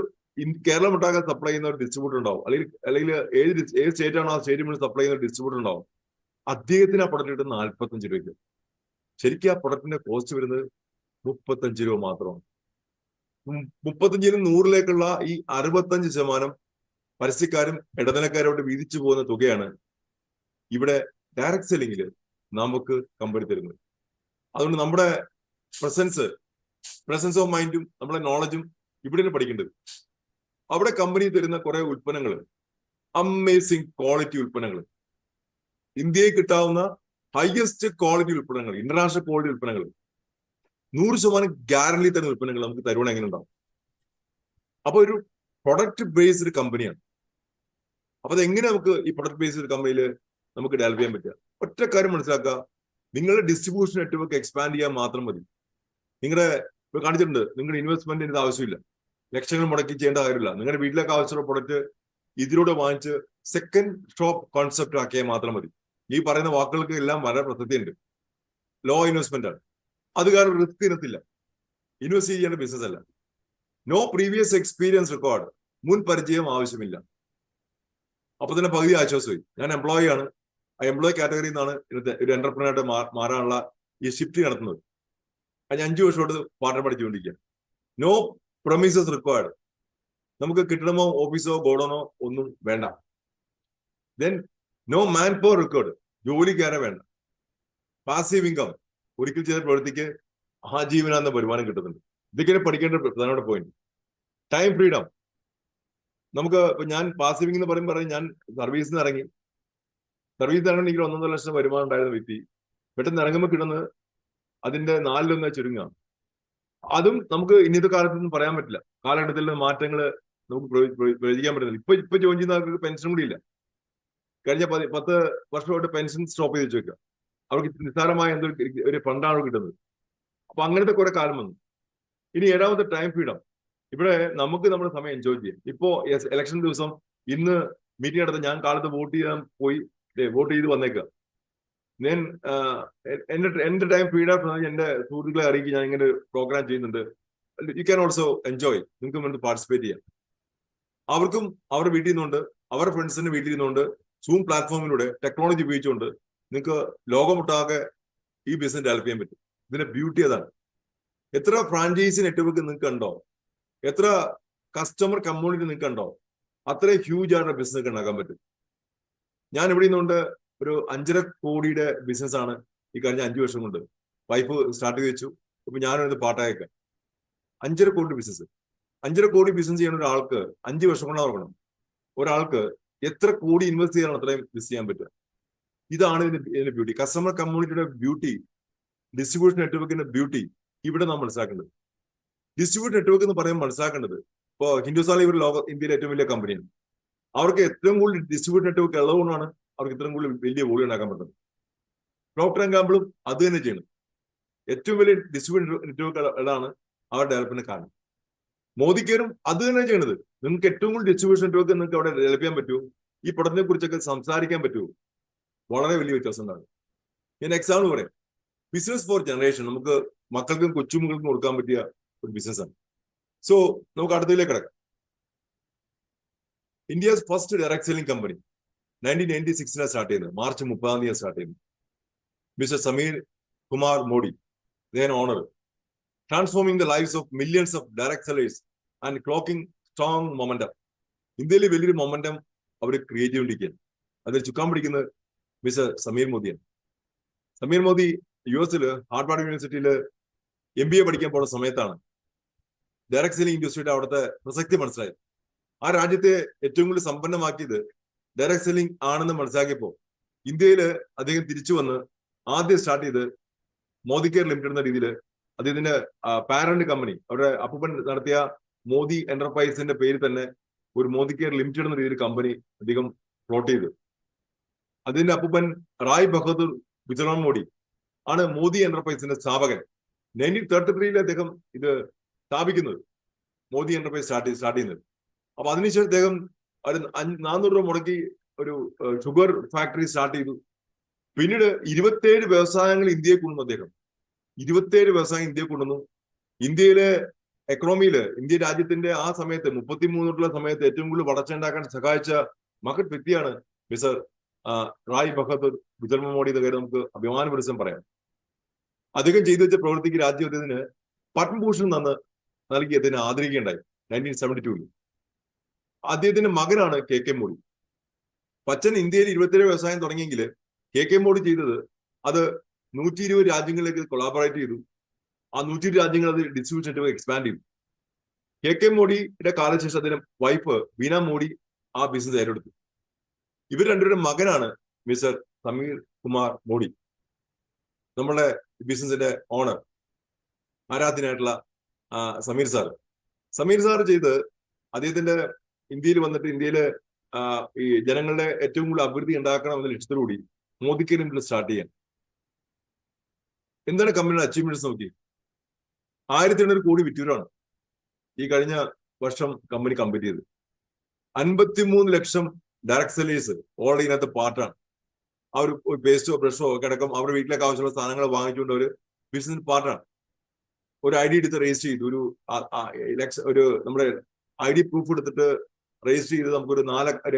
കേരളം ഒട്ടാകെ സപ്ലൈ ചെയ്യുന്ന ഒരു ഡിസ്ട്രിബ്യൂട്ടർ ഉണ്ടാവും, അല്ലെങ്കിൽ ഏത് സ്റ്റേറ്റ് ആണോ ആ സ്റ്റേറ്റ് മുഴുവൻ സപ്ലൈ ചെയ്യുന്ന ഡിസ്ട്രിബ്യൂട്ടർ ഉണ്ടാവും. അദ്ദേഹത്തിന് ആ പ്രൊഡക്റ്റ് കിട്ടുന്ന 45 രൂപയ്ക്ക്. ശരിക്കും ആ പ്രൊഡക്റ്റിന്റെ കോസ്റ്റ് വരുന്നത് 35 രൂപ മാത്രമാണ്. 35-ന് 100-ലേക്കുള്ള ഈ 65% പരസ്യക്കാരും ഇടനിലക്കാരോട് വീതിച്ചു പോകുന്ന തുകയാണ് ഇവിടെ ഡയറക്ട് സെല്ലിങ്ങിൽ നമുക്ക് കമ്പനി തരുന്നത്. അതുകൊണ്ട് നമ്മുടെ പ്രസൻസ് ഓഫ് മൈൻഡും നമ്മുടെ നോളജും ഇവിടെയാണ് പഠിക്കേണ്ടത്. അവിടെ കമ്പനി തരുന്ന കുറെ ഉൽപ്പന്നങ്ങൾ, അമേസിങ് ക്വാളിറ്റി ഉൽപ്പന്നങ്ങൾ, ഇന്ത്യയിൽ കിട്ടാവുന്ന ഹയസ്റ്റ് ക്വാളിറ്റി ഉൽപ്പന്നങ്ങൾ, ഇന്റർനാഷണൽ ക്വാളിറ്റി ഉൽപ്പന്നങ്ങൾ, 100% ഗ്യാരണ്ടി തരുന്ന ഉൽപ്പന്നങ്ങൾ നമുക്ക് തരുവാൻ എങ്ങനെ ഉണ്ടാവും. അപ്പൊ ഒരു പ്രൊഡക്റ്റ് ബേസ്ഡ് കമ്പനിയാണ്. അപ്പൊ അതെങ്ങനെ നമുക്ക് ഈ പ്രൊഡക്റ്റ് ബേസ്ഡ് കമ്പനിയിൽ നമുക്ക് ഡെവലപ്പ് ചെയ്യാൻ പറ്റുക? ഒറ്റ കാര്യം മനസ്സിലാക്കുക, നിങ്ങളുടെ ഡിസ്ട്രിബ്യൂഷൻ നെറ്റ്വർക്ക് എക്സ്പാൻഡ് ചെയ്യാൻ മാത്രം മതി. ഇപ്പൊ കാണിച്ചിട്ടുണ്ട്, നിങ്ങളുടെ ഇൻവെസ്റ്റ്മെന്റിന് ഇത് ആവശ്യമില്ല, ലക്ഷങ്ങൾ മുടക്കി ചെയ്യേണ്ട കാര്യമില്ല. നിങ്ങളുടെ വീട്ടിലേക്ക് ആവശ്യമുള്ള പ്രൊഡക്റ്റ് ഇതിലൂടെ വാങ്ങിച്ച് സെക്കൻഡ് ഷോപ്പ് കോൺസെപ്റ്റ് ആക്കിയാൽ മാത്രം മതി. ഈ പറയുന്ന വാക്കുകൾക്ക് എല്ലാം വളരെ പ്രസക്തിയുണ്ട്. ലോ ഇൻവെസ്റ്റ്മെന്റ് ആണ്, അത് കാരണം റിസ്ക് ഇനത്തില്ല, ഇൻവെസ്റ്റ് ചെയ്യേണ്ട ബിസിനസ് അല്ല. നോ പ്രീവിയസ് എക്സ്പീരിയൻസ് റെക്കോർഡ്, മുൻ പരിചയം ആവശ്യമില്ല. അപ്പൊ തന്നെ പകുതി ആശ്വാസമായി. ഞാൻ എംപ്ലോയി ആണ്, ആ എംപ്ലോയി കാറ്റഗറിയിൽ നിന്നാണ് ഒരു എന്റർപ്രണറായിട്ട് മാറാനുള്ള ഈ ഷിഫ്റ്റ് നടത്തുന്നത്. ഞാൻ 5 വർഷമായിട്ട് പാഠം പഠിച്ചുകൊണ്ടിരിക്കുക. നോ പ്രൊമിസസ് റിക്വയർഡ്, നമുക്ക് കെട്ടിടമോ ഓഫീസോ ഗോഡൗണോ ഒന്നും വേണ്ട. Then no man power required, ജോലിക്കാരെ വേണ്ട. പാസീവ് ഇൻകം, ഒരിക്കൽ ചെയ്ത പ്രവൃത്തിക്ക് ആജീവനാന്ത വരുമാനം കിട്ടുന്നുണ്ട്. ഇതൊക്കെ പഠിക്കേണ്ട പ്രധാനപ്പെട്ട പോയിന്റ്. ടൈം ഫ്രീഡം, നമുക്ക് ഞാൻ പാസീവ് എന്ന് പറയുമ്പോൾ ഞാൻ സർവീസിൽ നിന്ന് ഇറങ്ങി എനിക്ക് 1.5 ലക്ഷം വരുമാനം ഉണ്ടായിരുന്ന വ്യക്തി പെട്ടെന്ന് ഇറങ്ങുമ്പോൾ കിട്ടുന്നത് അതിന്റെ 4-1 ചുരുങ്ങുക. അതും നമുക്ക് ഇന്നത്തെ കാലത്തൊന്നും പറയാൻ പറ്റില്ല. കാലഘട്ടത്തിലെ മാറ്റങ്ങൾ നമുക്ക് പ്രവചിക്കാൻ പറ്റുന്നില്ല. ഇപ്പൊ ജോയിൻ ചെയ്യുന്ന ആൾക്ക് പെൻഷനും കൂടി ഇല്ല. കഴിഞ്ഞ 10 വർഷമായിട്ട് പെൻഷൻ സ്റ്റോപ്പ് ചെയ്ത് വെച്ചേക്കുക. അവർക്ക് നിസ്സാരമായ ഒരു ഫണ്ടാണ് കിട്ടുന്നത്. അപ്പൊ അങ്ങനത്തെ കുറെ കാലം വന്നു. ഇനി 7ാമത്തെ ടൈം ഫ്രീഡം. ഇവിടെ നമുക്ക് നമ്മുടെ സമയം എൻജോയ് ചെയ്യാം. ഇപ്പോ ഇലക്ഷൻ ദിവസം ഇന്ന് മീറ്റിംഗ് നടത്താൻ ഞാൻ കാലത്ത് വോട്ട് ചെയ്ത് വന്നേക്കുക. ഞാൻ എന്റെ ടൈം ഫ്രീഡം എന്റെ സുഹൃത്തുക്കളെ അറിയിക്കും, ഞാൻ ഇങ്ങനെ പ്രോഗ്രാം ചെയ്യുന്നുണ്ട്, യു ക്യാൻ ഓൾസോ എൻജോയ്, നിങ്ങൾക്ക് വേണ്ടി പാർട്ടിസിപ്പേറ്റ് ചെയ്യാം. അവർക്കും അവരുടെ വീട്ടിൽ നിന്നുകൊണ്ട്, അവരുടെ ഫ്രണ്ട്സിന്റെ വീട്ടിൽ നിന്നുകൊണ്ട് സൂം പ്ലാറ്റ്ഫോമിലൂടെ ടെക്നോളജി ഉപയോഗിച്ചുകൊണ്ട് നിങ്ങൾക്ക് ലോകമൊട്ടാകെ ഈ ബിസിനസ് ഡെവലപ്പ് ചെയ്യാൻ പറ്റും. ഇതിന്റെ ബ്യൂട്ടി അതാണ്. എത്ര ഫ്രാഞ്ചൈസി നെറ്റ്വർക്ക് നിങ്ങൾക്ക് ഉണ്ടോ, എത്ര കസ്റ്റമർ കമ്മ്യൂണിറ്റി നിങ്ങൾക്ക് ഉണ്ടോ, അത്രയും ഹ്യൂജ് ആയിട്ടുള്ള ബിസിനസ് ഉണ്ടാക്കാൻ പറ്റും. ഞാൻ ഇവിടെ നിന്നുകൊണ്ട് ഒരു 5.5 കോടിയുടെ ബിസിനസ് ആണ് ഈ കഴിഞ്ഞ 5 വർഷം കൊണ്ട് വൈഫ് സ്റ്റാർട്ട് ചെയ്ത് വെച്ചു. ഇപ്പൊ ഞാനത് പാട്ടായേക്കാം. 5.5 കോടി ബിസിനസ്. 5.5 കോടി ബിസിനസ് ചെയ്യുന്ന ഒരാൾക്ക് 5 വർഷം കൊണ്ട് ഓർക്കണം, ഒരാൾക്ക് എത്ര കോടി ഇൻവെസ്റ്റ് ചെയ്യാനാണ് അത്രയും ബിസിനസ് ചെയ്യാൻ പറ്റുക. ഇതാണ് ഇതിന്റെ ബ്യൂട്ടി. കസ്റ്റമർ കമ്മ്യൂണിറ്റിയുടെ ബ്യൂട്ടി, ഡിസ്ട്രിബ്യൂഷൻ നെറ്റ്വർക്കിന്റെ ബ്യൂട്ടി ഇവിടെ നാം മനസ്സിലാക്കേണ്ടത്. ഡിസ്ട്രിബ്യൂട്ട് നെറ്റ്വർക്ക് എന്ന് പറയുമ്പോൾ മനസ്സിലാക്കേണ്ടത്, ഇപ്പോ ഹിന്ദുസ്ഥാൻ ഇവർ ഇന്ത്യയിലെ ഏറ്റവും വലിയ കമ്പനിയാണ്. അവർക്ക് ഏറ്റവും കൂടുതൽ ഡിസ്ട്രിബ്യൂട്ട് നെറ്റ്വർക്ക് ഉള്ളതുകൊണ്ടാണ് അവർക്ക് ഇത്രയും കൂടുതൽ വലിയ വോളിയം ഉണ്ടാക്കാൻ പറ്റുന്നത്. പ്രോക്ടർ ആൻഡ് ഗാംബിളും അത് തന്നെ ചെയ്യണം. ഏറ്റവും വലിയ ഡിസ്ട്രിബ്യൂട്ട് നെറ്റ്വർക്ക് ഉള്ളതാണ് അവർ ഡെവലപ്പിന് കാരണം. മോദി കെയറും അത് തന്നെ ചെയ്യണത്. നിങ്ങൾക്ക് ഏറ്റവും കൂടുതൽ ഡിസ്ട്രിബ്യൂഷൻ നെറ്റ്വർക്ക് നിങ്ങൾക്ക് അവിടെ ഡെവലപ്പ് ചെയ്യാൻ പറ്റുമോ, ഈ പഠനത്തെ കുറിച്ചൊക്കെ സംസാരിക്കാൻ പറ്റുമോ, വളരെ വലിയ വ്യത്യാസം ഉണ്ടാകും. ഞാൻ എക്സാമ്പിൾ പറയാം. ബിസിനസ് ഫോർ ജനറേഷൻ നമുക്ക് മക്കൾക്കും കൊച്ചുമക്കൾക്കും കൊടുക്കാൻ പറ്റിയ ഒരു ബിസിനസ്സാണ്. സോ നമുക്ക് അടുത്തതിലേക്ക് കിടക്കാം. India's first direct selling company 1996 start ചെയ്തത്, മാർച്ച് 30 സ്റ്റാർട്ട് ചെയ്തത്. Mister Sameer Kumar Modi, then honor, transforming the lives of millions of direct sellers and clocking strong momentum. ഇന്ത്യയിൽ വലിയൊരു മൊമെന്റം അവർ ക്രിയേറ്റ് ചെയ്തുകൊണ്ടിരിക്കുകയാണ്. അതിൽ ചുക്കാൻ പിടിക്കുന്നത് മിസ്റ്റർ സമീർ മോദിയാണ്. സമീർ മോദി US ഹാർവാർഡ് യൂണിവേഴ്സിറ്റിയിൽ MBA പഠിക്കാൻ പോകുന്ന സമയത്താണ് ഡയറക്ട് സെല്ലിംഗ് ഇൻഡസ്ട്രിയുടെ അവിടുത്തെ പ്രസക്തി മനസ്സിലായത്. ആ രാജ്യത്തെ ഏറ്റവും കൂടുതൽ സമ്പന്നമാക്കിയത് ഡയറക്ട് സെല്ലിംഗ് ആണെന്ന് മനസ്സിലാക്കിയപ്പോൾ ഇന്ത്യയിൽ അദ്ദേഹം തിരിച്ചു വന്ന് ആദ്യം സ്റ്റാർട്ട് ചെയ്ത് മോദി കെയർ ലിമിറ്റഡ് എന്ന രീതിയിൽ അദ്ദേഹത്തിന്റെ പാരന്റ് കമ്പനി, അവരുടെ അപ്പൂപ്പൻ നടത്തിയ മോദി എന്റർപ്രൈസിന്റെ പേര് തന്നെ ഒരു മോദി കെയർ ലിമിറ്റഡ് എന്ന രീതിയിൽ കമ്പനി അദ്ദേഹം ഫ്ലോട്ട് ചെയ്തു. അതിന്റെ അപ്പൂപ്പൻ റായ് ബഹദൂർ ഗുജറാൾ മോഡി ആണ് മോദി എന്റർപ്രൈസിന്റെ സ്ഥാപകൻ. 1933 അദ്ദേഹം ഇത് സ്ഥാപിക്കുന്നത്, മോദി എന്റർപ്രൈസ് സ്റ്റാർട്ട് ചെയ്യുന്നത്. അപ്പൊ അതിനുശേഷം അദ്ദേഹം ഒരു 400 രൂപ മുടക്കി ഒരു ഷുഗർ ഫാക്ടറി സ്റ്റാർട്ട് ചെയ്തു. പിന്നീട് 27 വ്യവസായങ്ങൾ ഇന്ത്യയെ കൊണ്ടുവന്നു. അദ്ദേഹം 27 വ്യവസായം ഇന്ത്യയെ കൊണ്ടുവന്നു. ഇന്ത്യയിലെ എക്കണോമിയില്, ഇന്ത്യ രാജ്യത്തിന്റെ ആ സമയത്ത് 33 സമയത്ത് ഏറ്റവും കൂടുതൽ വളർച്ച ഉണ്ടാക്കാൻ സഹായിച്ച മഹത് വ്യക്തിയാണ് മിസ്റ്റർ റായ് ബഹദൂർ ഗുജറാൾ മോഡി എന്ന കാര്യം നമുക്ക് അഭിമാനപുരസ്യം പറയാം. അദ്ദേഹം ചെയ്തു വെച്ച പ്രവൃത്തിക്ക് രാജ്യം അദ്ദേഹത്തിന് പത്മഭൂഷൺ നൽകി അദ്ദേഹത്തിന് ആദരിക്കുകയുണ്ടായി 1972. അദ്ദേഹത്തിന്റെ മകനാണ് KK മോഡി. പച്ചൻ ഇന്ത്യയിൽ 27 വ്യവസായം തുടങ്ങിയെങ്കിൽ KK മോഡി ചെയ്തത് അത് 120 രാജ്യങ്ങളിലേക്ക് കൊളാബറേറ്റ് ചെയ്തു. ആ 120 രാജ്യങ്ങൾ അത് ഡിസ്ട്രിബ്യൂഷൻ നെറ്റ്വർക്ക് എക്സ്പാൻഡ് ചെയ്തു. KK മോഡിയുടെ കാലശേഷം അദ്ദേഹം വൈഫ് ബീന മോഡി ആ ബിസിനസ് ഏറ്റെടുത്തു. ഇവർ രണ്ടുപേരുടെ മകനാണ് മിസ്റ്റർ സമീർ കുമാർ മോഡി, നമ്മുടെ ബിസിനസിന്റെ ഓണർ, ആരാധ്യനായിട്ടുള്ള സമീർ സാർ ചെയ്ത് അദ്ദേഹത്തിന്റെ ഇന്ത്യയിൽ വന്നിട്ട് ഇന്ത്യയില് ഈ ജനങ്ങളുടെ ഏറ്റവും കൂടുതൽ അഭിവൃദ്ധി ഉണ്ടാക്കണം എന്ന ലക്ഷ്യത്തോടുകൂടി മോദി കെയർ ലിമിറ്റഡ് സ്റ്റാർട്ട് ചെയ്യാൻ. എന്താണ് കമ്പനിയുടെ അച്ചീവ്മെന്റ്സ് നോക്കി? 1800 കോടി വിറ്റൂരാണ് ഈ കഴിഞ്ഞ വർഷം കമ്പനി കംപ്ലീറ്റ് ചെയ്തത്. 53 ലക്ഷം ഡയറക്ട് സെല്ലേഴ്സ് ഓൾറെഡി ഇതിനകത്ത് പാർട്ടാണ്. ആ ഒരു പേസ്റ്റോ ബ്രഷോ ഒക്കെ അടക്കം അവരുടെ വീട്ടിലേക്ക് ആവശ്യമുള്ള സാധനങ്ങൾ വാങ്ങിച്ചുകൊണ്ട് ഒരു ബിസിനസ് പാർട്ടാണ്. ഒരു ID എടുത്ത് രജിസ്റ്റർ ചെയ്തു, ഒരു നമ്മുടെ ID പ്രൂഫ് എടുത്തിട്ട് രജിസ്റ്റർ ചെയ്ത് നമുക്കൊരു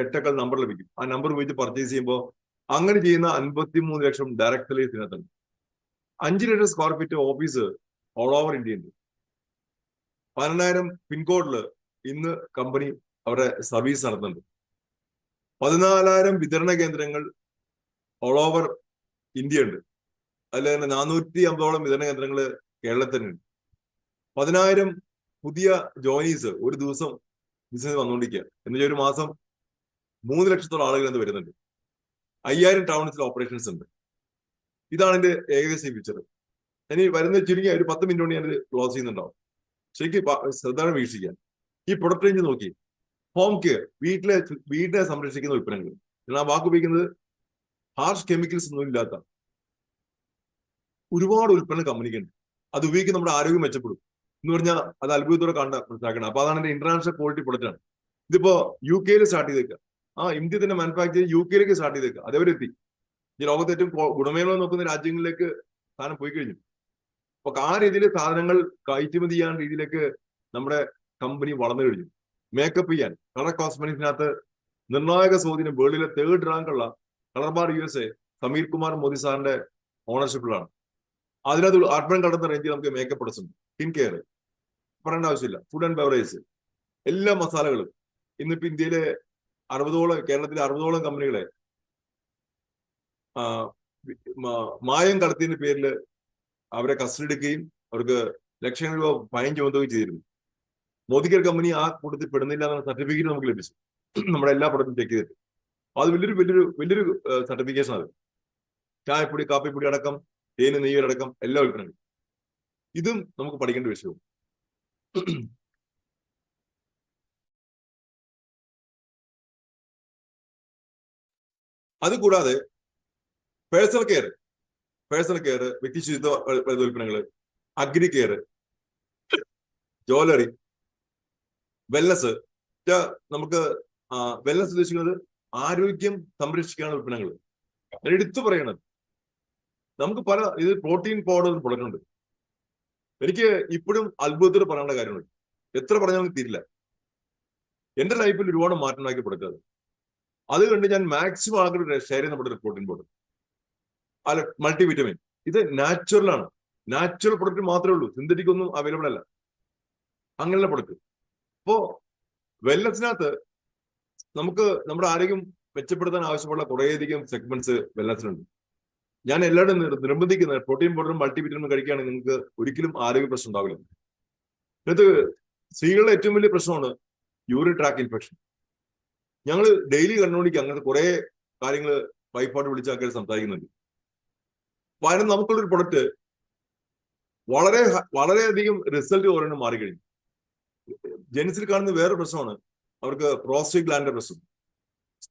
8 നമ്പർ ലഭിക്കും. ആ നമ്പർ ഉപയോഗിച്ച് പർച്ചേസ് ചെയ്യുമ്പോൾ അങ്ങനെ ചെയ്യുന്ന 53 ലക്ഷം ഡയറക്ട് സെല്ലേഴ്സ് ഇതിനകത്തുണ്ട്. 5 ലക്ഷം square feet office all over India ഉണ്ട്. 12,000 പിൻകോഡില് ഇന്ന് കമ്പനി അവരുടെ സർവീസ് നടത്തുന്നുണ്ട്. 14,000 വിതരണ കേന്ദ്രങ്ങൾ ഓൾ ഓവർ ഇന്ത്യ ഉണ്ട്. അതിൽ തന്നെ 450ഓളം വിതരണ കേന്ദ്രങ്ങൾ കേരളത്തിനുണ്ട്. 10,000 പുതിയ ജോയിനീസ് ഒരു ദിവസം ബിസിനസ് വന്നുകൊണ്ടിരിക്കുക. എന്നുവെച്ചാൽ ഒരു മാസം 3 ലക്ഷത്തോളം ആളുകൾ എന്ന് വരുന്നുണ്ട്. 5,000 ടൗൺസിൽ ഓപ്പറേഷൻസ് ഉണ്ട്. ഇതാണ് എന്റെ ഏകദേശം പിക്ചർ. ഇനി വരുന്ന ചുരുങ്ങിയ ഒരു 10 മിനിറ്റ് കൊണ്ട് ഞാനിത് ക്ലോസ് ചെയ്യുന്നുണ്ടാവും. ശരിക്കും ശ്രദ്ധയോടെ വീക്ഷിക്കാൻ. ഈ പ്രൊഡക്റ്റ് റേഞ്ച് നോക്കി. ഹോം കെയർ, വീട്ടിലെ സംരക്ഷിക്കുന്ന ഉൽപ്പന്നങ്ങൾ. ഞാൻ ആ വാക്ക് ഉപയോഗിക്കുന്നത് ഹാർഷ് കെമിക്കൽസ് ഒന്നും ഇല്ലാത്ത ഒരുപാട് ഉൽപ്പന്നം കമ്പനിക്കുണ്ട്. അത് ഉപയോഗിക്കുന്ന നമ്മുടെ ആരോഗ്യം മെച്ചപ്പെടും എന്ന് പറഞ്ഞാൽ അത് അത്ഭുതത്തോടെ മനസ്സിലാക്കണം. അപ്പൊ അതാണ് എന്റെ ഇന്റർനാഷണൽ ക്വാളിറ്റി പ്രൊഡക്റ്റ് ആണ്. ഇതിപ്പോ UK സ്റ്റാർട്ട് ചെയ്തേക്കുക. ഇന്ത്യ തന്നെ മാനുഫാക്ചർ UK സ്റ്റാർട്ട് ചെയ്തേക്കുക. അതേവരെ എത്തി. ഈ ലോകത്ത് ഏറ്റവും ഗുണമേന്മ നോക്കുന്ന രാജ്യങ്ങളിലേക്ക് സാധനം പോയി കഴിഞ്ഞു. അപ്പൊ ആ രീതിയിൽ സാധനങ്ങൾ കയറ്റുമതി ചെയ്യാൻ രീതിയിലേക്ക് നമ്മുടെ കമ്പനി വളർന്നു കഴിഞ്ഞു. മേക്കപ്പ് ചെയ്യാൻ കളർ കോസ്മെറ്റിക്സിനകത്ത് നിർണായക സ്വാധീനം, വേൾഡിലെ 3rd റാങ്കുള്ള colour bar USA Sameer Kumar Modi സാറിന്റെ ഓണർഷിപ്പിലാണ്. അതിനകത്ത് അർബൻ കടന്ന റേഞ്ചിൽ നമുക്ക് മേക്കപ്പ് പ്രൊഡക്ട്സ് ഉണ്ട്. സ്കിൻ കെയർ പറയേണ്ട ആവശ്യമില്ല. ഫുഡ് ആൻഡ് ബെവറേജ്, എല്ലാ മസാലകളും. ഇന്നിപ്പോ ഇന്ത്യയിലെ 60ഓളം, കേരളത്തിലെ 60ഓളം കമ്പനികളെ മായം കടത്തിയതിന്റെ പേരിൽ അവരെ കസ്റ്റഡി എടുക്കുകയും അവർക്ക് ലക്ഷങ്ങൾ രൂപ ഫൈൻ ചുമത്തുകയും ചെയ്തിരുന്നു. മോദി കെയർ കമ്പനി ആ കൂട്ടത്തിൽ പെടുന്നില്ല എന്ന സർട്ടിഫിക്കറ്റ് നമുക്ക് ലഭിച്ചു. നമ്മുടെ എല്ലാ പ്രൊഡക്റ്റും ചെക്ക് ചെയ്തിട്ട് അത് വലിയൊരു സർട്ടിഫിക്കേഷൻ. അത് ചായപ്പൊടി, കാപ്പിപ്പൊടി അടക്കം, തേന്, നെയ്യടക്കം എല്ലാ ഉൽപ്പന്നങ്ങളും. ഇതും നമുക്ക് പഠിക്കേണ്ട വിഷയവും. അതുകൂടാതെ പേഴ്സണൽ കെയർ, വ്യക്തി ശുചിത്വ ഉൽപ്പന്നങ്ങൾ, അഗ്രി കെയർ, ജ്വല്ലറി, വെൽനസ്. നമുക്ക് വെൽനസ് ഉദ്ദേശിക്കുന്നത് ആരോഗ്യം സംരക്ഷിക്കാനുള്ള ഉൽപ്പന്നങ്ങൾ. എടുത്തു പറയണത് നമുക്ക് ഇത് പ്രോട്ടീൻ പൗഡർ പുറത്തുണ്ട്. എനിക്ക് ഇപ്പോഴും അത്ഭുതത്തോട് പറയേണ്ട കാര്യമുണ്ട്. എത്ര പറഞ്ഞാലും തീരില്ല. എന്റെ ലൈഫിൽ ഒരുപാട് മാറ്റം ഉണ്ടാക്കി കൊടുക്കാതെ അത് കണ്ട് ഞാൻ മാക്സിമം ആൾക്കാരുടെ ഷെയർ ചെയ്യുന്ന പ്രോട്ടീൻ പൗഡർ, അല്ല മൾട്ടി വിറ്റമിൻ. ഇത് നാച്ചുറൽ ആണ്. നാച്ചുറൽ പ്രൊഡക്റ്റ് മാത്രമേ ഉള്ളൂ, സിന്തറ്റിക് ഒന്നും അവൈലബിൾ അല്ല. അങ്ങനെയുള്ള പ്രൊഡക്റ്റ്. അപ്പോ വെൽനസിനകത്ത് നമുക്ക് നമ്മുടെ ആരോഗ്യം മെച്ചപ്പെടുത്താൻ ആവശ്യമുള്ള കുറേയധികം സെഗ്മെന്റ്സ് വെൽനസിലുണ്ട്. ഞാൻ എല്ലാവരും നിർബന്ധിക്കുന്നത് പ്രോട്ടീൻ പൗഡറും മൾട്ടി വിറ്റമിനും കഴിക്കുകയാണെങ്കിൽ നിങ്ങൾക്ക് ഒരിക്കലും ആരോഗ്യ പ്രശ്നം ഉണ്ടാവില്ല. ഇതിനകത്ത് സ്ത്രീകളുടെ ഏറ്റവും വലിയ പ്രശ്നമാണ് യൂറിൻ ട്രാക്ക് ഇൻഫെക്ഷൻ. ഞങ്ങൾ ഡെയിലി കണ്ടുകൊണ്ടിരിക്കുക അങ്ങനത്തെ കുറെ കാര്യങ്ങൾ വൈഫായിട്ട് വിളിച്ച ആൾക്കാർ സംസാരിക്കുന്നുണ്ട്. കാരണം നമുക്കുള്ളൊരു പ്രൊഡക്റ്റ് വളരെയധികം റിസൾട്ട് ഓരോന്നും മാറിക്കഴിഞ്ഞു. ജെൻസിൽ കാണുന്ന വേറെ പ്രശ്നമാണ് അവർക്ക് പ്രോസ്റ്റേറ്റ് ഗ്ലാൻഡിന്റെ പ്രശ്നം.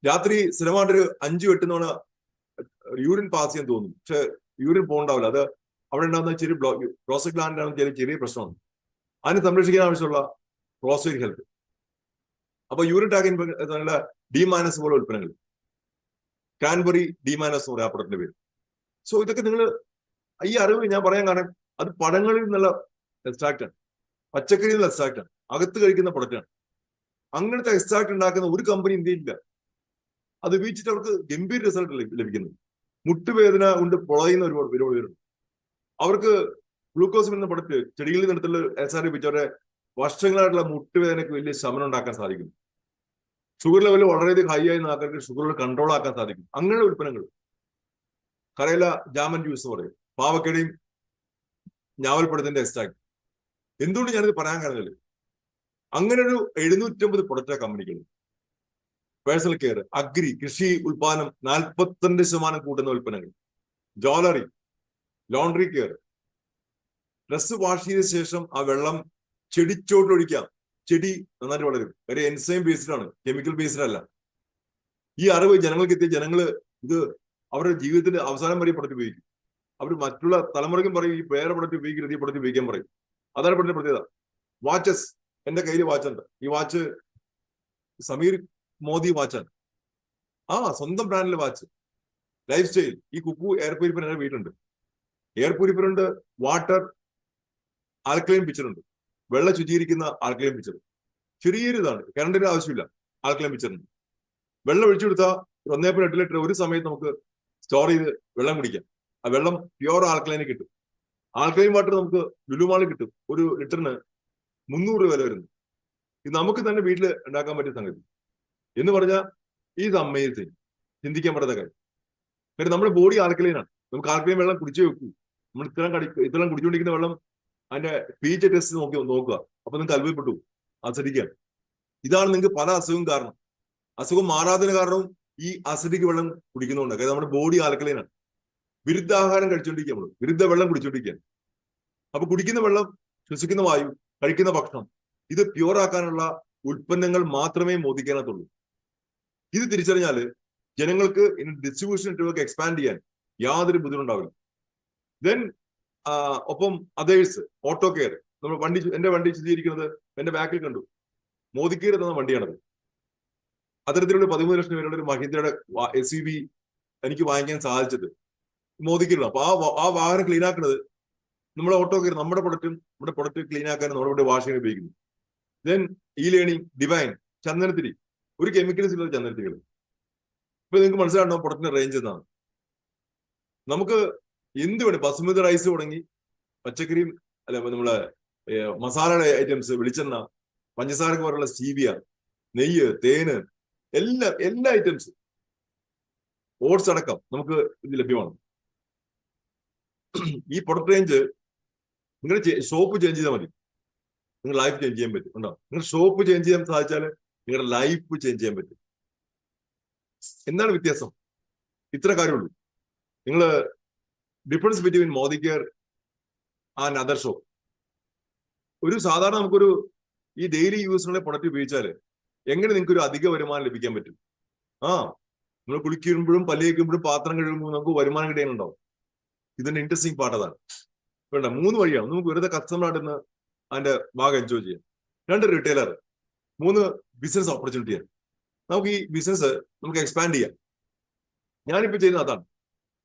രാത്രി സ്ഥിരമായിട്ടൊരു 5-8 തവണ യൂറിൻ പാസ് ചെയ്യാൻ തോന്നും, പക്ഷെ യൂറിൻ പോകണ്ടാവില്ല. അത് അവിടെ ഉണ്ടാകുന്ന ചെറിയ പ്രോസ്റ്റേറ്റ് ഗ്ലാൻഡിനാണ് ചെറിയ പ്രശ്നമാണ്. അതിനെ സംരക്ഷിക്കാൻ ആവശ്യമുള്ള പ്രോസ്റ്റേറ്റ് ഹെൽത്ത്. അപ്പൊ യൂറിൻ ട്രാക്ക് ഡിമാനസ് പോലെ ഉൽപ്പന്നങ്ങൾ, കാൻബറി ഡിമാനസ് എന്ന് പറയാം ആ പ്രൊഡക്റ്റിന്റെ പേര്. സോ ഇതൊക്കെ നിങ്ങൾ ഈ അറിവ് ഞാൻ പറയാൻ കാരണം അത് പഴങ്ങളിൽ നിന്നുള്ള എക്സ്ട്രാക്ട് ആണ്, പച്ചക്കറിയിൽ നിന്നുള്ള എക്സ്ട്രാക്ട് ആണ്, അകത്ത് കഴിക്കുന്ന പ്രൊഡക്റ്റാണ്. അങ്ങനത്തെ എക്സ്ട്രാക്ട് ഉണ്ടാക്കുന്ന ഒരു കമ്പനി ഇന്ത്യയിലില്ല. അത് ഉപയോഗിച്ചിട്ട് അവർക്ക് ഗംഭീര റിസൾട്ട് ലഭിക്കുന്നു. മുട്ടുവേദന കൊണ്ട് പൊളയുന്ന ഒരുപാട് പേരുണ്ട്. അവർക്ക് ഗ്ലൂക്കോസ് എന്ന പ്രൊഡക്റ്റ് ചെടികളിൽ നിന്നെടുത്തുള്ള SR ഉപയോഗിച്ചവരെ വർഷങ്ങളായിട്ടുള്ള മുട്ടുവേദനയ്ക്ക് വലിയ ശമനം ഉണ്ടാക്കാൻ സാധിക്കും. ഷുഗർ ലെവൽ വളരെയധികം ഹൈ ആയി ആൾക്കാർക്ക് ഷുഗർ കൺട്രോൾ ആക്കാൻ സാധിക്കും. അങ്ങനെയുള്ള ഉൽപ്പന്നങ്ങൾ. കരയില ജാമൻ ജ്യൂസ് എന്ന് പറയും, പാവക്കടയും ഞാവൽപ്പഴത്തിന്റെ എക്സ്ട്രാക്ട്. എന്തുകൊണ്ട് ഞാനിത് പറയാൻ കാരണമില്ല, അങ്ങനെ ഒരു 750 പ്രൊഡക്റ്റ് കമ്പനികൾ. പേഴ്സണൽ കെയർ, അഗ്രി, കൃഷി ഉൽപാദനം 42% കൂട്ടുന്ന ഉൽപ്പന്നങ്ങൾ, jewellery, laundry care. Dress wash ചെയ്ത ശേഷം ആ വെള്ളം ചെടിച്ചോട്ടിലൊഴിക്കാം, ചെടി നന്നായിട്ട് വളരും. കാര്യം എൻസൈം ബേസ്ഡ് ആണ്, കെമിക്കൽ ബേസ്ഡ് അല്ല. ഈ അറിവ് ജനങ്ങൾക്ക് എത്തിയ ജനങ്ങള് ഇത് അവരുടെ ജീവിതത്തിന്റെ അവസാനം വരെ പ്രൊഡക്റ്റ് ഉപയോഗിക്കും. അവർ മറ്റുള്ള തലമുറയ്ക്കും പറയും ഈ വേറെ പ്രൊഡക്റ്റ് ഉപയോഗിക്കരുത്, ഈ പ്രൊഡക്റ്റ് ഉപയോഗിക്കാൻ പറയും. അതാണ് പ്രൊഡക്റ്റ് പ്രത്യേകത. വാച്ചസ്, എന്റെ കയ്യിൽ വാച്ചുണ്ട്. ഈ വാച്ച് സമീർ മോദി വാച്ചാണ്. സ്വന്തം ബ്രാൻഡിലെ വാച്ച്. Life style. ഈ കുക്കു എയർ പ്യൂരിഫയർ എന്റെ വീട്ടിലുണ്ട്. എയർ പ്യൂരിഫയർ ഉണ്ട്, വാട്ടർ ആൽക്കലൈൻ പിക്ചർ ഉണ്ട്, വെള്ളം ശുചീകരിക്കുന്ന ആൽക്കലൈൻ പിക്ചർ. ചെറിയൊരു ഇതാണ്, കറണ്ടിന്റെ ആവശ്യമില്ല. ആൽക്കലൈൻ പിക്ചറിന് വെള്ളം ഒഴിച്ചു കൊടുത്താൽ 1.8 ലിറ്റർ ഒരു സമയത്ത് നമുക്ക് സ്റ്റോർ ചെയ്ത് വെള്ളം കുടിക്കാം. ആ വെള്ളം പ്യുവർ ആൽക്കലൈന് കിട്ടും. ആൽക്കലൈൻ വാട്ടർ നമുക്ക് ലുലുമാളിൽ കിട്ടും. ഒരു ലിറ്ററിന് 300 രൂപ വില വരുന്നു. ഇത് നമുക്ക് തന്നെ വീട്ടിൽ ഉണ്ടാക്കാൻ പറ്റിയ സംഗതി എന്ന് പറഞ്ഞാൽ ഈസ് അമേസിങ്. ചിന്തിക്കാൻ പറ്റാത്ത കാര്യം. കാര്യം നമ്മുടെ ബോഡി ആൽക്കലൈനാണ്. നമുക്ക് ആൽക്കലൈൻ വെള്ളം കുടിച്ചേ വെക്കൂ. നമ്മൾ ഇത്രയും കുടിച്ചുകൊണ്ടിരിക്കുന്ന വെള്ളം അതിന്റെ pH ടെസ്റ്റ് നോക്കുക. അപ്പൊ നിങ്ങൾക്ക് അത്ഭുതപ്പെട്ടു, അസിഡിക്കാൻ. ഇതാണ് നിങ്ങൾക്ക് പല അസുഖം കാരണം. അസുഖം മാറാത്തതിന് കാരണവും ഈ അസിഡിക് വെള്ളം കുടിക്കുന്നതുകൊണ്ട്. കാര്യം നമ്മുടെ ബോഡി ആൽക്കലൈനാണ്. വിരുദ്ധാഹാരം കഴിച്ചുകൊണ്ടിരിക്കുക, നമ്മൾ വിരുദ്ധ വെള്ളം കുടിച്ചുകൊണ്ടിരിക്കുക. അപ്പൊ കുടിക്കുന്ന വെള്ളം, ശ്വസിക്കുന്ന വായു, കഴിക്കുന്ന ഭക്ഷണം, ഇത് പ്യൂർ ആക്കാനുള്ള ഉൽപ്പന്നങ്ങൾ മാത്രമേ മോദിക്കാനത്തുള്ളൂ. ഇത് തിരിച്ചറിഞ്ഞാല് ജനങ്ങൾക്ക് ഡിസ്ട്രിബ്യൂഷൻ നെറ്റ്വർക്ക് എക്സ്പാൻഡ് ചെയ്യാൻ യാതൊരു ബുദ്ധിമുട്ടുണ്ടാവില്ല. ദെൻ ഒപ്പം അതേഴ്സ്, ഓട്ടോ കെയർ. നമ്മൾ എന്റെ വണ്ടി ശുചീകരിക്കുന്നത് എന്റെ ബാക്കിൽ കണ്ടു, മോദിക്കേർ തന്ന വണ്ടിയാണത്. അത്തരത്തിലുള്ള 13 ലക്ഷം രൂപയുടെ ഒരു മഹീന്ദ്രയുടെ SUV എനിക്ക് വാങ്ങിക്കാൻ സാധിച്ചത് മോദിക്കേറാണ്. അപ്പൊ ആ വാഹനം ക്ലീൻ ആക്കുന്നത് നമ്മുടെ ഓട്ടോ കെയർ, നമ്മുടെ പ്രൊഡക്റ്റ് ക്ലീൻ ആക്കാനും നമ്മുടെ വാഷ് ചെയ്യാൻ ഉപയോഗിക്കുന്നു. ദെൻ ലേണിംഗ്, ഡിവൈൻ, ചന്ദനത്തിരി, ഒരു കെമിക്കൽസ് ഇല്ലാത്ത ചന്ദനത്തിരികൾ. ഇപ്പൊ നിങ്ങൾക്ക് മനസ്സിലാണോ പ്രൊഡക്റ്റിന്റെ റേഞ്ച് എന്നാണ്. നമുക്ക് എന്ത് വേണം, ബസുമതി റൈസ് തുടങ്ങി പച്ചക്കറിയും അല്ല നമ്മളെ മസാലയുടെ ഐറ്റംസ്, വെളിച്ചെണ്ണ, പഞ്ചസാരക്ക് പോലുള്ള സ്റ്റീവിയ, നെയ്യ്, തേന്, എല്ലാ ഐറ്റംസും, ഓട്സ് അടക്കം നമുക്ക് ഇത് ലഭ്യമാണ്. ഈ പ്രൊഡക്റ്റ് റേഞ്ച് നിങ്ങൾ ഷോപ്പ് ചേഞ്ച് ചെയ്താൽ മതി, നിങ്ങൾ ലൈഫ് ചേഞ്ച് ചെയ്യാൻ പറ്റും. ഉണ്ടോ? നിങ്ങൾ ഷോപ്പ് ചേഞ്ച് ചെയ്യാൻ സാധിച്ചാൽ നിങ്ങളുടെ ലൈഫ് ചേഞ്ച് ചെയ്യാൻ പറ്റും. എന്താണ് വ്യത്യാസം? ഇത്ര കാര്യമുള്ളൂ. നിങ്ങൾ difference between Modi care and other shop. ഒരു സാധാരണ ഈ ഡെയിലി യൂസിനുള്ള പ്രൊഡക്റ്റ് ഉപയോഗിച്ചാൽ എങ്ങനെ നിങ്ങൾക്ക് ഒരു അധിക വരുമാനം ലഭിക്കാൻ പറ്റും? നമ്മൾ കുളിക്കുമ്പോഴും പല്ല് തേക്കുമ്പോഴും പാത്രം കഴുകുമ്പോൾ നമുക്ക് വരുമാനം കിട്ടാനുണ്ടാവും. ഇതിന്റെ ഇൻട്രസ്റ്റിംഗ് പാർട്ട് അതാണ്. വേണ്ട 3 വഴിയാണ് നമുക്ക് വെറുതെ കസ്റ്റമറായിട്ട് അതിന്റെ ഭാഗം എൻജോയ് ചെയ്യാം. 2 റീറ്റെയിലർ, 3 ബിസിനസ് ഓപ്പർച്യൂണിറ്റിയാണ്. നമുക്ക് ഈ ബിസിനസ് നമുക്ക് എക്സ്പാൻഡ് ചെയ്യാം. ഞാനിപ്പോ ചെയ്യുന്ന അതാണ്.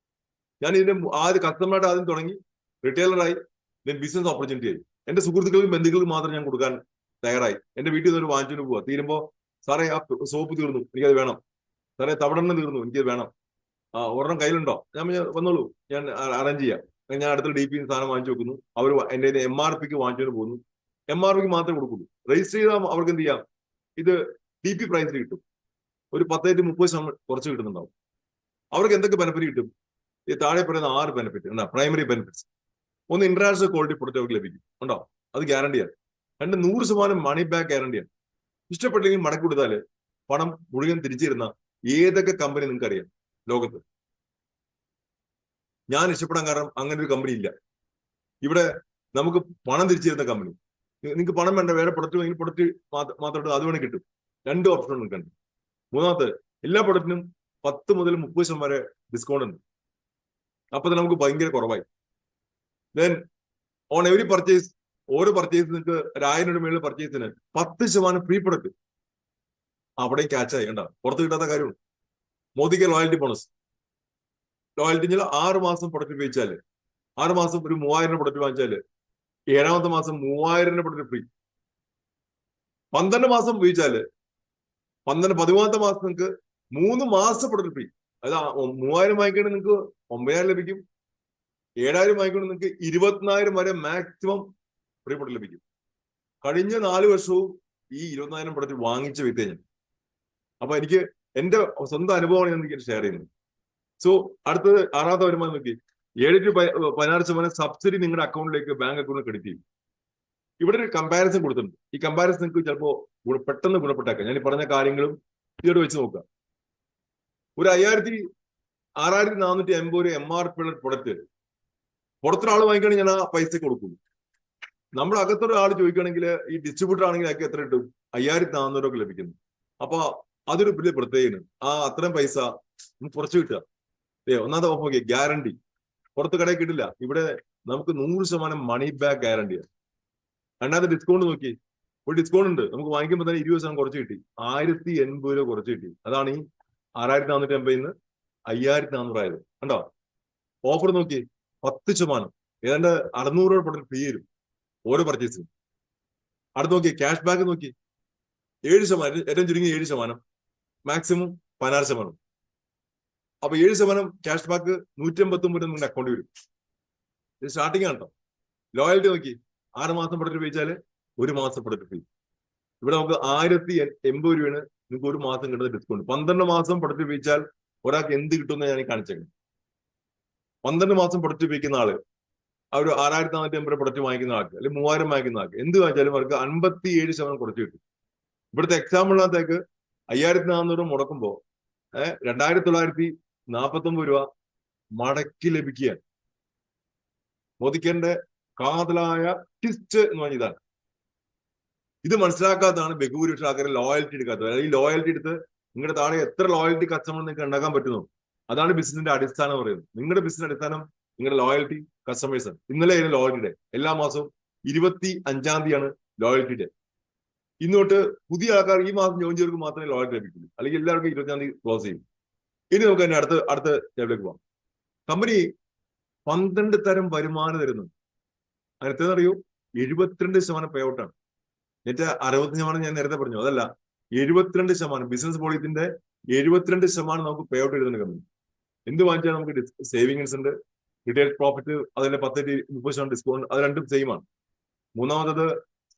ഞാൻ ഇതിന്റെ ആദ്യം കസ്റ്റമറായിട്ട് ആദ്യം തുടങ്ങി, റിറ്റെയിലറായി, ബിസിനസ് ഓപ്പർച്യൂണിറ്റി ആയി. എന്റെ സുഹൃത്തുക്കൾക്കും ബന്ധുക്കൾക്കും മാത്രം ഞാൻ കൊടുക്കാൻ തയ്യാറായി. എന്റെ വീട്ടിൽ നിന്ന് ഒരു വാങ്ങിച്ചു പോവാ. തീരുമ്പോ സാറേ ആ സോപ്പ് തീർന്നു, എനിക്കത് വേണം. സാറേ തവിടെണ്ണ തീർന്നു, എനിക്കത് വേണം. ഒരെണ്ണം കയ്യിലുണ്ടോ? ഞാൻ വന്നോളൂ, ഞാൻ അറേഞ്ച് ചെയ്യാം. ഞാൻ അടുത്ത DP സാധനം വാങ്ങിച്ചു വെക്കുന്നു. അവർ എന്റെ MRPക്ക് വാങ്ങിച്ചുകൊണ്ട് പോകുന്നു. MRPക്ക് മാത്രമേ കൊടുക്കുള്ളൂ. രജിസ്റ്റർ ചെയ്താൽ അവർക്ക് എന്ത് ചെയ്യാം? ഇത് DP പ്രൈസിൽ കിട്ടും. ഒരു 10-30% കുറച്ച് കിട്ടുന്നുണ്ടാവും. അവർക്ക് എന്തൊക്കെ ബെനിഫിറ്റ് കിട്ടും? ഈ താഴെ പറയുന്ന 6 ബെനിഫിറ്റ് എന്താ? Primary benefits. ഒന്ന്, ഇന്റർനാഷണൽ ക്വാളിറ്റി പ്രൊഡക്റ്റ് അവർക്ക് ലഭിക്കും. ഉണ്ടോ? അത് ഗ്യാരണ്ടിയാണ്. 2, 100% മണി ബാക്ക് ഗ്യാരണ്ടിയാണ്. ഇഷ്ടപ്പെട്ടില്ലെങ്കിൽ മടക്കി കൊടുത്താല് പണം മുഴുവൻ തിരിച്ചു തരുന്ന ഏതൊക്കെ കമ്പനി നിങ്ങൾക്ക് അറിയാം ലോകത്ത്? ഞാൻ ഇഷ്ടപ്പെടാൻ കാരണം അങ്ങനെ ഒരു കമ്പനി ഇല്ല. ഇവിടെ നമുക്ക് പണം തിരിച്ചു തരുന്ന കമ്പനി. നിങ്ങൾക്ക് പണം വേണ്ട, വേറെ പ്രൊഡക്റ്റ് വാങ്ങി പ്രൊഡക്റ്റ് മാത്രം അത് വേണം കിട്ടും. 2 ഓപ്ഷൻ നിൽക്കുന്നുണ്ട്. മൂന്നാമത്തെ, എല്ലാ പ്രൊഡക്റ്റിനും 10 മുതൽ 30% വരെ ഡിസ്കൗണ്ട് ഉണ്ട്. അപ്പൊ തന്നെ നമുക്ക് ഭയങ്കര കുറവായി. ദെൻ ഓൺ എവറി പർച്ചേസ്, ഓരോ പർച്ചേസ് നിങ്ങൾക്ക് 1000 രൂപ മേളിൽ പർച്ചേസിന് 10% ഫ്രീ പ്രൊഡക്റ്റ്. അവിടെയും ക്യാച്ചായി. കണ്ട, പുറത്ത് കിട്ടാത്ത കാര്യമുണ്ട്. മോദിക്ക് ലോയൽറ്റി ബോണസ്. ലോയൽറ്റി 6 മാസം പ്രൊഡക്റ്റ് ഉപയോഗിച്ചാല്, 6 മാസം ഒരു 3000 പ്രൊഡക്റ്റ് വാങ്ങിച്ചാല് 7ാമത്തെ മാസം 3000 പ്രൊഡക്റ്റ് ഫ്രീ. 12 മാസം ഉപയോഗിച്ചാല് 13ാമത്തെ മാസം നിങ്ങൾക്ക് 3 മാസം പ്രൊഡക്റ്റ് ഫ്രീ. അതായത് 3000 വാങ്ങിക്കണമെങ്കിൽ നിങ്ങൾക്ക് 9000 ലഭിക്കും. 7000 വാങ്ങിക്കണമെങ്കിൽ നിങ്ങൾക്ക് 24000 വരെ മാക്സിമം ഫ്രീ പ്രൊഡക്റ്റ് ലഭിക്കും. കഴിഞ്ഞ 4 വർഷവും ഈ 24000 പ്രൊഡക്റ്റ് വാങ്ങിച്ച വ്യക്തി ഞാൻ. അപ്പൊ എനിക്ക് എന്റെ സ്വന്തം അനുഭവമാണ് ഞാൻ എനിക്ക് ഷെയർ ചെയ്യുന്നത്. സോ അടുത്തത് 6ാമത്തെ വരുമാനം നോക്കി, 7-16% സബ്സിഡി നിങ്ങളുടെ അക്കൗണ്ടിലേക്ക്, ബാങ്ക് അക്കൗണ്ടിൽ ക്രെഡിറ്റ് ചെയ്യും. ഇവിടെ ഒരു കമ്പാരിസൺ കൊടുത്തിട്ടുണ്ട്. ഈ കമ്പാരിസൺ നിങ്ങൾക്ക് ചിലപ്പോ പെട്ടെന്ന് ഗുണപ്പെട്ടേക്കാം. ഞാൻ ഈ പറഞ്ഞ കാര്യങ്ങളും ഇതോട് വെച്ച് നോക്കുക. ഒരു 6450 MRP ഉള്ള പ്രൊഡക്റ്റ് പുറത്തൊരാൾ വാങ്ങിക്കുകയാണെങ്കിൽ ഞാൻ ആ പൈസ കൊടുക്കും. നമ്മുടെ അകത്തൊരു ആൾ ചോദിക്കുകയാണെങ്കിൽ, ഈ ഡിസ്ട്രിബ്യൂട്ടർ ആണെങ്കിൽ അതൊക്കെ എത്ര കിട്ടും? 5400 രൂപ ലഭിക്കുന്നു. അപ്പൊ അതൊരു വലിയ പ്രത്യേകത. അത്രയും പൈസ കുറച്ച് കിട്ടുക. ഒന്നാമത്തെ ഓഫ് നോക്കിയ ഗ്യാരണ്ടി പുറത്ത് കടയിൽ കിട്ടില്ല. ഇവിടെ നമുക്ക് 100% മണി ബാക്ക് ഗ്യാരണ്ടിയാണ്. രണ്ടാമത്തെ ഡിസ്കൗണ്ട് നോക്കി, ഒരു ഡിസ്കൗണ്ട് ഉണ്ട്. നമുക്ക് വാങ്ങിക്കുമ്പോൾ തന്നെ 20% കുറച്ച് കിട്ടി. 1080 രൂപ കുറച്ച് കിട്ടി. അതാണ് ഈ 6480 5400 ആയത്. കണ്ടോ? ഓഫർ നോക്കി, 10%, ഏതാണ്ട് 600 രൂപ പ്രൊഡക്റ്റ് ഫ്രീ തരും ഓരോ പർച്ചേസിനും. അടുത്ത് നോക്കി, ക്യാഷ് ബാക്ക് നോക്കി, 7%, ഏറ്റവും ചുരുങ്ങി 7%, മാക്സിമം 16%. അപ്പൊ 7% ക്യാഷ് ബാക്ക് 159 നിങ്ങളുടെ അക്കൗണ്ടിൽ വരും. ഇത് സ്റ്റാർട്ടിംഗ് ആണ് കേട്ടോ. ലോയൽറ്റി നോക്കി, 6 മാസം പ്രൊഡക്റ്റ് ഉപയോഗിച്ചാൽ 1 മാസം പ്രൊഡക്റ്റ് ഫ്രീ. ഇവിടെ നമുക്ക് 1080 രൂപയാണ് നിങ്ങൾക്ക് 1 മാസം കിട്ടുന്ന ഡിസ്കൗണ്ട്. 12 മാസം പ്രൊഡക്റ്റ് ഉപയോഗിച്ചാൽ ഒരാൾക്ക് എന്ത് കിട്ടുമെന്ന് ഞാൻ കാണിച്ചേക്കാം. 12 മാസം പ്രൊഡക്റ്റ് ഉപയോഗിക്കുന്ന ആള്, ആ ഒരു 6450 പ്രൊഡക്റ്റ് വാങ്ങിക്കുന്ന ആൾക്ക്, അല്ലെങ്കിൽ 3000 വാങ്ങിക്കുന്ന ആൾക്ക് എന്ത് വാങ്ങിച്ചാലും അവർക്ക് 57% കുറച്ച് കിട്ടും. ഇവിടുത്തെ എക്സാമ്പിളിനകത്തേക്ക് 5400 മുടക്കുമ്പോ 2949 രൂപ മടക്കി ലഭിക്കുകയാണ്. മോദിക്കന്റെ കാതലായ ട്വിസ്റ്റ് എന്ന് പറഞ്ഞ ഇതാണ്. ഇത് മനസ്സിലാക്കാത്തതാണ് ബഹുഭൂരിപക്ഷം ആൾക്കാരെ ലോയൽറ്റി എടുക്കാത്തത്. ഈ ലോയൽറ്റി എടുത്ത് നിങ്ങളുടെ താഴെ എത്ര ലോയൽറ്റി കസ്റ്റമർ നിങ്ങൾക്ക് ഉണ്ടാക്കാൻ പറ്റുന്നു, അതാണ് ബിസിനസിന്റെ അടിസ്ഥാനം പറയുന്നത്. നിങ്ങളുടെ ബിസിനസ് അടിസ്ഥാനം നിങ്ങളുടെ ലോയൽറ്റി കസ്റ്റമേഴ്സ് ആണ്. ഇന്നലെ ആയിരുന്നു ലോയൽറ്റി ഡേ. എല്ലാ മാസവും 25-ാം തീയതിയാണ് ലോയൽറ്റി ഡേ. ഇന്നോട്ട് പുതിയ ആൾക്കാർ ഈ മാസം ജോയിൻ ചെയ്തവർക്ക് മാത്രമേ ലോയൽറ്റി ലഭിക്കുള്ളൂ. അല്ലെങ്കിൽ എല്ലാവർക്കും 25-ാം തീയതി ക്ലോസ് ചെയ്യും. ഇനി നമുക്ക് തന്നെ അടുത്ത സ്റ്റെപ്പിലേക്ക് പോകാം. കമ്പനി 12 തരം വരുമാനം തരുന്നു. അതിനെത്ര അറിയൂ? 72% പേ ഔട്ടാണ്. എന്നിട്ട് 60% ഞാൻ നേരത്തെ പറഞ്ഞു, അതല്ല, 72%. ബിസിനസ് പോളിസിന്റെ 72% നമുക്ക് പേ ഔട്ട് എഴുതുന്ന കമ്പനി. എന്ത് വാങ്ങിച്ചാൽ നമുക്ക് സേവിങ്സ് ഉണ്ട്, റിട്ടയർ പ്രോഫിറ്റ്, അതിന്റെ 10-30% ഡിസ്കൗണ്ട്, അത് രണ്ടും സെയിം ആണ്. മൂന്നാമത്തത്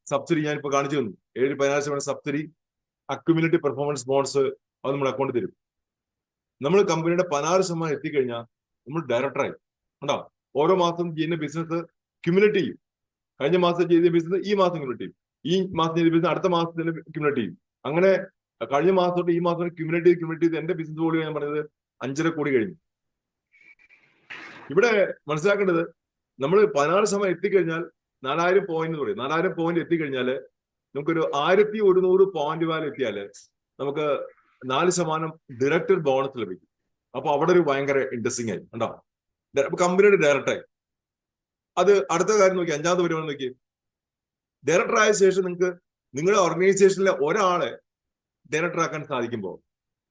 സബ്സിഡി. ഞാനിപ്പോ കാണിച്ചു തന്നു. 7-14% സബ്സിഡി, അക്യുമുലേറ്റീവ് പെർഫോമൻസ് ബോൺസ്, അത് നമ്മുടെ അക്കൗണ്ടിൽ തരും. നമ്മൾ കമ്പനിയുടെ 16% എത്തിക്കഴിഞ്ഞാൽ നമ്മൾ ഡയറക്ടറായി. ഉണ്ടോ? ഓരോ മാസം ചെയ്യുന്ന ബിസിനസ് ക്യുമുലേറ്റ് ചെയ്യും. കഴിഞ്ഞ മാസം ചെയ്ത ബിസിനസ് ഈ മാസം ക്യുമുലേറ്റ് ചെയ്യും. ഈ മാസം ചെയ്ത ബിസിനസ് അടുത്ത മാസത്തിന് ക്യുമുലേറ്റ് ചെയ്യും. അങ്ങനെ കഴിഞ്ഞ മാസം തൊട്ട് ഈ മാസം ക്യുമുലേറ്റ് ചെയ്ത് എന്റെ ബിസിനസ് വോളിയം ഞാൻ പറഞ്ഞത് 5.5 കോടി കഴിഞ്ഞു. ഇവിടെ മനസ്സിലാക്കേണ്ടത്, നമ്മൾ 16% എത്തിക്കഴിഞ്ഞാൽ 4000 പോയിന്റ് എന്ന് പറയും. 4000 പോയിന്റ് എത്തിക്കഴിഞ്ഞാല് നമുക്കൊരു 1100 പോയിന്റ് വാല്യൂ എത്തിയാല് നമുക്ക് 4% ഡയറക്ടർ ബോണസ് ലഭിക്കും. അപ്പൊ അവിടെ ഒരു ഭയങ്കര ഇൻട്രസ്റ്റിംഗ് ആയി ഉണ്ടോ, കമ്പനിയുടെ ഡയറക്ടറായി. അത് അടുത്ത കാര്യം നോക്കി, 5ാമത്തെ വരുമാനം നോക്കി. ഡയറക്ടർ ആയ ശേഷം നിങ്ങൾക്ക് നിങ്ങളുടെ ഓർഗനൈസേഷനിലെ ഒരാളെ ഡയറക്ടർ ആക്കാൻ സാധിക്കുമ്പോൾ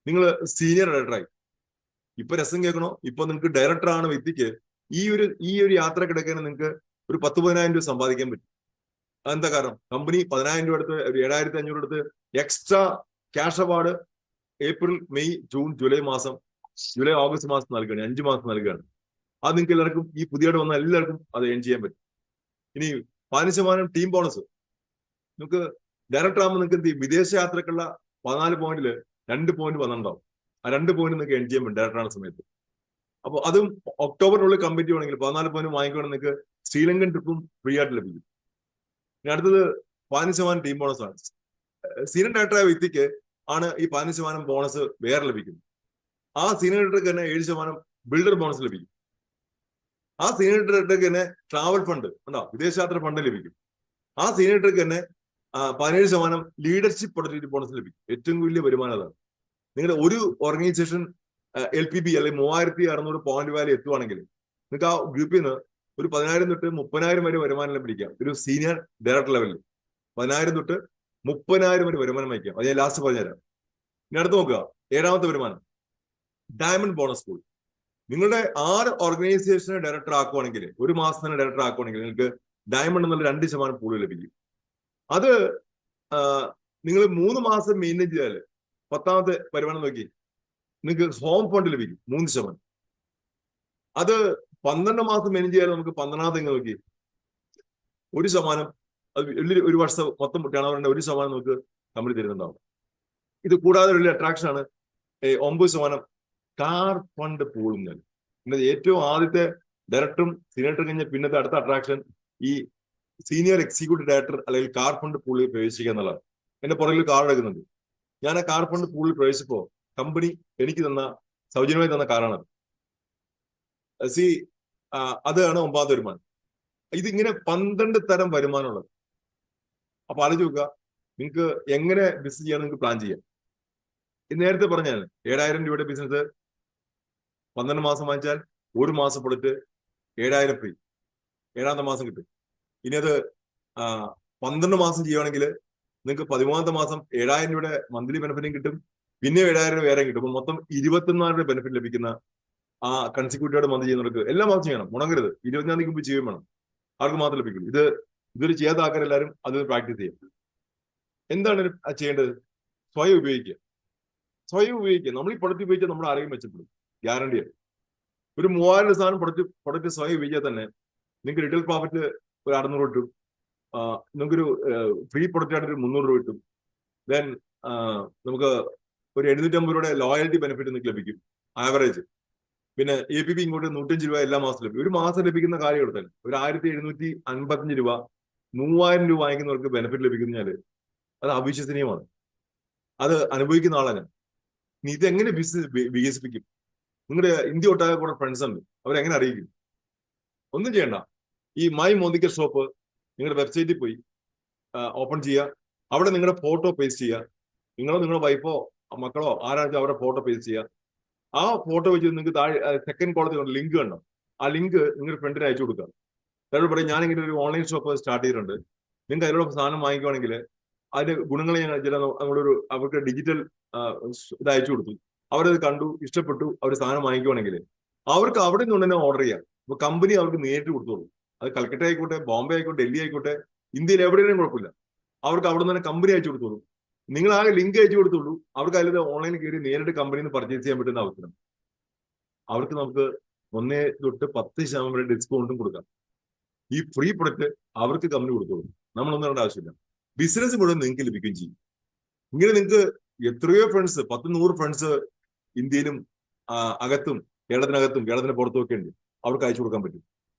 നിങ്ങൾ സീനിയർ ഡയറക്ടറായി. ഇപ്പൊ രസം കേൾക്കണോ, ഇപ്പൊ നിങ്ങൾക്ക് ഡയറക്ടർ ആണ് വ്യക്തിക്ക് ഈ ഒരു യാത്ര കിടക്കാൻ നിങ്ങൾക്ക് ഒരു 10-15,000 രൂപ സമ്പാദിക്കാൻ പറ്റും. അതെന്താ കാരണം? കമ്പനി 10,000 രൂപ എടുത്ത്, ഒരു 7,500 എടുത്ത് extra cash award April, May, June, July, August മാസം നൽകുകയാണ്. 5 മാസം നൽകുകയാണ്. അത് നിങ്ങൾക്ക് എല്ലാവർക്കും, ഈ പുതിയതായിട്ട് വന്ന എല്ലാവർക്കും അത് ഏൺ ചെയ്യാൻ പറ്റും. ഇനി 15% ടീം ബോണസ്. നിങ്ങൾക്ക് ഡയറക്ടർ ആകുമ്പോൾ നിങ്ങൾക്ക് എന്ത് ചെയ്യും? വിദേശ യാത്രക്കുള്ള 14 പോയിന്റില് 2 പോയിന്റ് വന്നിട്ടുണ്ടാവും. ആ 2 പോയിന്റ് നിങ്ങൾക്ക് ഏൺ ചെയ്യാൻ പറ്റും ഡയറക്ടർ ആകുന്ന സമയത്ത്. അപ്പൊ അതും ഒക്ടോബറിനുള്ളിൽ കംപ്ലീറ്റ് ചെയ്യുവാണെങ്കിൽ 14 പോയിന്റ് വാങ്ങിക്കുകയാണെങ്കിൽ നിങ്ങൾക്ക് ശ്രീലങ്കൻ ട്രിപ്പും ഫ്രീ ആയിട്ട് ലഭിക്കും. ഇനി അടുത്തത് 15% ടീം ബോണസ് ആണ്. സീനിയർ ഡയറക്ടറായ വ്യക്തിക്ക് ആണ് ഈ 15% ബോണസ് വേറെ ലഭിക്കുന്നത്. ആ സീനിയർ ഡയറക്ടർക്ക് തന്നെ 7% ബിൽഡർ ബോണസ് ലഭിക്കും. ആ സീനിയർ ഡയറക്ടർക്ക് തന്നെ ട്രാവൽ ഫണ്ട് ഉണ്ടോ, വിദേശയാത്ര ഫണ്ട് ലഭിക്കും. ആ സീനിയർ ഡയറക്ടർക്ക് തന്നെ 17% ലീഡർഷിപ്പ് പ്രൊഡക്ടിവിറ്റി ബോണസ് ലഭിക്കും. ഏറ്റവും വലിയ വരുമാനം അതാണ്. നിങ്ങളുടെ ഒരു ഓർഗനൈസേഷൻ LPB അല്ലെങ്കിൽ 3600 പോയിന്റ് വാല്യൂ എത്തുവാണെങ്കിൽ നിങ്ങൾക്ക് ആ ഗ്രൂപ്പിൽ നിന്ന് ഒരു 10,000 തൊട്ട് 30,000 വരെ വരുമാനം ലഭിക്കാം. ഒരു സീനിയർ ഡയറക്ടർ ലെവലിൽ 10,000 തൊട്ട് 30,000 വരെ വരുമാനം വയ്ക്കാം. അത് ഞാൻ ലാസ്റ്റ് പറഞ്ഞുതരാം. ഇനി അടുത്ത് നോക്കുക, 7ാമത്തെ വരുമാനം ഡയമണ്ട് ബോണസ് പൂൾ. നിങ്ങളുടെ 6 ഓർഗനൈസേഷനെ ഡയറക്ടർ ആക്കുവാണെങ്കിൽ, ഒരു മാസം തന്നെ ഡയറക്ടർ ആക്കുവാണെങ്കിൽ നിങ്ങൾക്ക് ഡയമണ്ട് എന്നുള്ള 2% പൂൾ ലഭിക്കും. അത് നിങ്ങൾ 3 മാസം മെയിൻറ്റെയിൻ ചെയ്താൽ 10ാമത്തെ വരുമാനം നോക്കി നിങ്ങൾക്ക് ഹോം ഫണ്ട് ലഭിക്കും 3%. അത് 12 മാസം മെയിൻറ്റെയിൻ ചെയ്താൽ നമുക്ക് 12ാമത്തെ നോക്കി 1%. അത് വലിയ ഒരു വർഷം മൊത്തം ടേണോവറിന്റെ 1% നമുക്ക് കമ്പനി തരുന്നുണ്ടാവും. ഇത് കൂടാതെ വലിയ അട്രാക്ഷൻ ആണ് 9% കാർ ഫണ്ട് പൂളുന്നത്. പിന്നെ ഏറ്റവും ആദ്യത്തെ ഡയറക്ടറും സീനിയർ ഡയറക്ടർ കഴിഞ്ഞ പിന്നത്തെ അടുത്ത അട്രാക്ഷൻ ഈ സീനിയർ എക്സിക്യൂട്ടീവ് ഡയറക്ടർ അല്ലെങ്കിൽ കാർ ഫണ്ട് പൂളിൽ പ്രവേശിക്കുക എന്നുള്ളതാണ്. എന്റെ പുറകിൽ കാർ എടുക്കുന്നുണ്ട്. ഞാൻ ആ കാർ ഫണ്ട് പൂളിൽ പ്രവേശിച്ചപ്പോ കമ്പനി എനിക്ക് സൗജന്യമായി തന്ന കാറാണ്. അതാണ് 9ാമത്തെ വരുമാനം. ഇതിങ്ങനെ 12 തരം വരുമാനമുള്ളത്. അപ്പൊ ആലോചിച്ച് നോക്കുക, നിങ്ങൾക്ക് എങ്ങനെ ബിസിനസ് ചെയ്യാൻ നിങ്ങൾക്ക് പ്ലാൻ ചെയ്യാം. ഇത് നേരത്തെ പറഞ്ഞാൽ 7,000 രൂപയുടെ ബിസിനസ് 12 മാസം വാങ്ങിച്ചാൽ 1 മാസം കൊടുത്ത് 7,000 ഫ്രീ, 7ാമത്തെ മാസം കിട്ടും. ഇനി അത് 12 മാസം ചെയ്യുകയാണെങ്കിൽ നിങ്ങൾക്ക് 13ാമത്തെ മാസം 7,000 രൂപയുടെ മന്ത്ലി ബെനിഫിറ്റും കിട്ടും. പിന്നെ 7,000 രൂപ വേറെ കിട്ടും. മൊത്തം 24 രൂപ ബെനിഫിറ്റ് ലഭിക്കുന്ന ആ കൺസിക്യൂട്ടീവ് മന്ത് ചെയ്യുന്നവർക്ക് എല്ലാ മാസം ചെയ്യണം, മുടങ്ങരുത്. 24 തീയതിക്ക് മുമ്പ് ചെയ്യുകയും വേണം. അവർക്ക് മാത്രം ലഭിക്കുള്ളൂ. ഇതൊരു ചെയ്യാത്ത ആൾക്കാർ എല്ലാവരും അത് പ്രാക്ടീസ് ചെയ്യും. എന്താണ് ചെയ്യേണ്ടത്? സ്വയം ഉപയോഗിക്കുക. നമ്മൾ ഈ പ്രൊഡക്റ്റ് ഉപയോഗിച്ചാൽ നമ്മുടെ ആരോഗ്യം മെച്ചപ്പെടും, ഗ്യാരണ്ടിയാണ്. ഒരു 3000 സാധനം പ്രൊഡക്റ്റ് സ്വയം ഉപയോഗിച്ചാൽ തന്നെ നിങ്ങൾക്ക് റിറ്റെയിൽ പ്രോഫിറ്റ് ഒരു 600 കിട്ടും. നിങ്ങൾക്കൊരു ഫ്രീ പ്രൊഡക്റ്റ് ആയിട്ട് ഒരു 300 രൂപ കിട്ടും. ദെൻ നമുക്ക് ഒരു 750 രൂപയുടെ ലോയൽറ്റി ബെനിഫിറ്റ് നിങ്ങൾക്ക് ലഭിക്കും ആവറേജ്. പിന്നെ APP ഇങ്ങോട്ട് 105 രൂപ എല്ലാ മാസവും ലഭിക്കും. ഒരു മാസം ലഭിക്കുന്ന കാര്യം എടുത്താൽ ഒരു 1,755 രൂപ 3,000 രൂപ വാങ്ങിക്കുന്നവർക്ക് ബെനിഫിറ്റ് ലഭിക്കുന്നതിനാൽ അത് അവിശ്വസനീയമാണ്. അത് അനുഭവിക്കുന്ന ആളാണ്. ഇനി ഇതെങ്ങനെ ബിസിനസ് വികസിപ്പിക്കും? നിങ്ങളുടെ ഇന്ത്യ ഒട്ടാകെ കുറെ ഫ്രണ്ട്സ് ഉണ്ട്, അവരെങ്ങനെ അറിയിക്കും? ഒന്നും ചെയ്യണ്ട. ഈ മൈ മോദിക്കൽ ഷോപ്പ് നിങ്ങളുടെ വെബ്സൈറ്റിൽ പോയി ഓപ്പൺ ചെയ്യുക. അവിടെ നിങ്ങളുടെ ഫോട്ടോ പേസ്റ്റ് ചെയ്യുക. നിങ്ങളുടെ വൈഫോ മക്കളോ ആരാണെന്ന് അവരുടെ ഫോട്ടോ പേസ്റ്റ് ചെയ്യുക. ആ ഫോട്ടോ വെച്ച് നിങ്ങൾക്ക് താഴെ സെക്കൻഡ് കോളത്തിൽ ലിങ്ക് കണ്ടോ? ആ ലിങ്ക് നിങ്ങളുടെ ഫ്രണ്ടിന് അയച്ചു കൊടുക്കുക. അവരോട് പറയും, ഞാനിങ്ങനെ ഒരു ഓൺലൈൻ ഷോപ്പ് സ്റ്റാർട്ട് ചെയ്തിട്ടുണ്ട്, നിങ്ങൾക്ക് അതിലൂടെ സാധനം വാങ്ങിക്കുവാണെങ്കിൽ അതിന്റെ ഗുണങ്ങൾ ഞാൻ അവർക്ക് ഡിജിറ്റൽ ഇത് അയച്ചു കൊടുത്തു. അവരത് കണ്ടു, ഇഷ്ടപ്പെട്ടു, അവർ സാധനം വാങ്ങിക്കുവാണെങ്കിൽ അവർക്ക് അവിടെ നിന്ന് തന്നെ ഓർഡർ ചെയ്യാം. അപ്പൊ കമ്പനി അവർക്ക് നേരിട്ട് കൊടുത്തോളൂ. അത് കൽക്കട്ട ആയിക്കോട്ടെ, ബോംബെ ആയിക്കോട്ടെ, ഡൽഹി ആയിക്കോട്ടെ, ഇന്ത്യയിൽ എവിടെയും കുഴപ്പമില്ല. അവർക്ക് അവിടെ നിന്ന് തന്നെ കമ്പനി അയച്ചു കൊടുത്തോളൂ. നിങ്ങൾ ആകെ ലിങ്ക് അയച്ചു കൊടുത്തോളൂ. അവർക്ക് അതിൽ ഓൺലൈനിൽ കയറി നേരിട്ട് കമ്പനിയിൽ നിന്ന് പർച്ചേസ് ചെയ്യാൻ പറ്റുന്ന അവസരം. അവർക്ക് നമുക്ക് 1 തൊട്ട് 10% വരെ ഡിസ്കൗണ്ടും കൊടുക്കാം. ഈ ഫ്രീ പ്രൊഡക്റ്റ് അവർക്ക് കമ്പനി കൊടുത്തോളൂ. നമ്മളൊന്നും വേണ്ട ആവശ്യമില്ല. ബിസിനസ് മുഴുവൻ നിങ്ങൾക്ക് ലഭിക്കുകയും ചെയ്യും. ഇങ്ങനെ നിങ്ങൾക്ക് എത്രയോ ഫ്രണ്ട്സ്, 10-100 ഫ്രണ്ട്സ് ഇന്ത്യയിലും അകത്തും കേരളത്തിനകത്തും കേരളത്തിന് പുറത്തും ഒക്കെ ഉണ്ട്. അവർക്ക് അയച്ചു കൊടുക്കാൻ പറ്റും.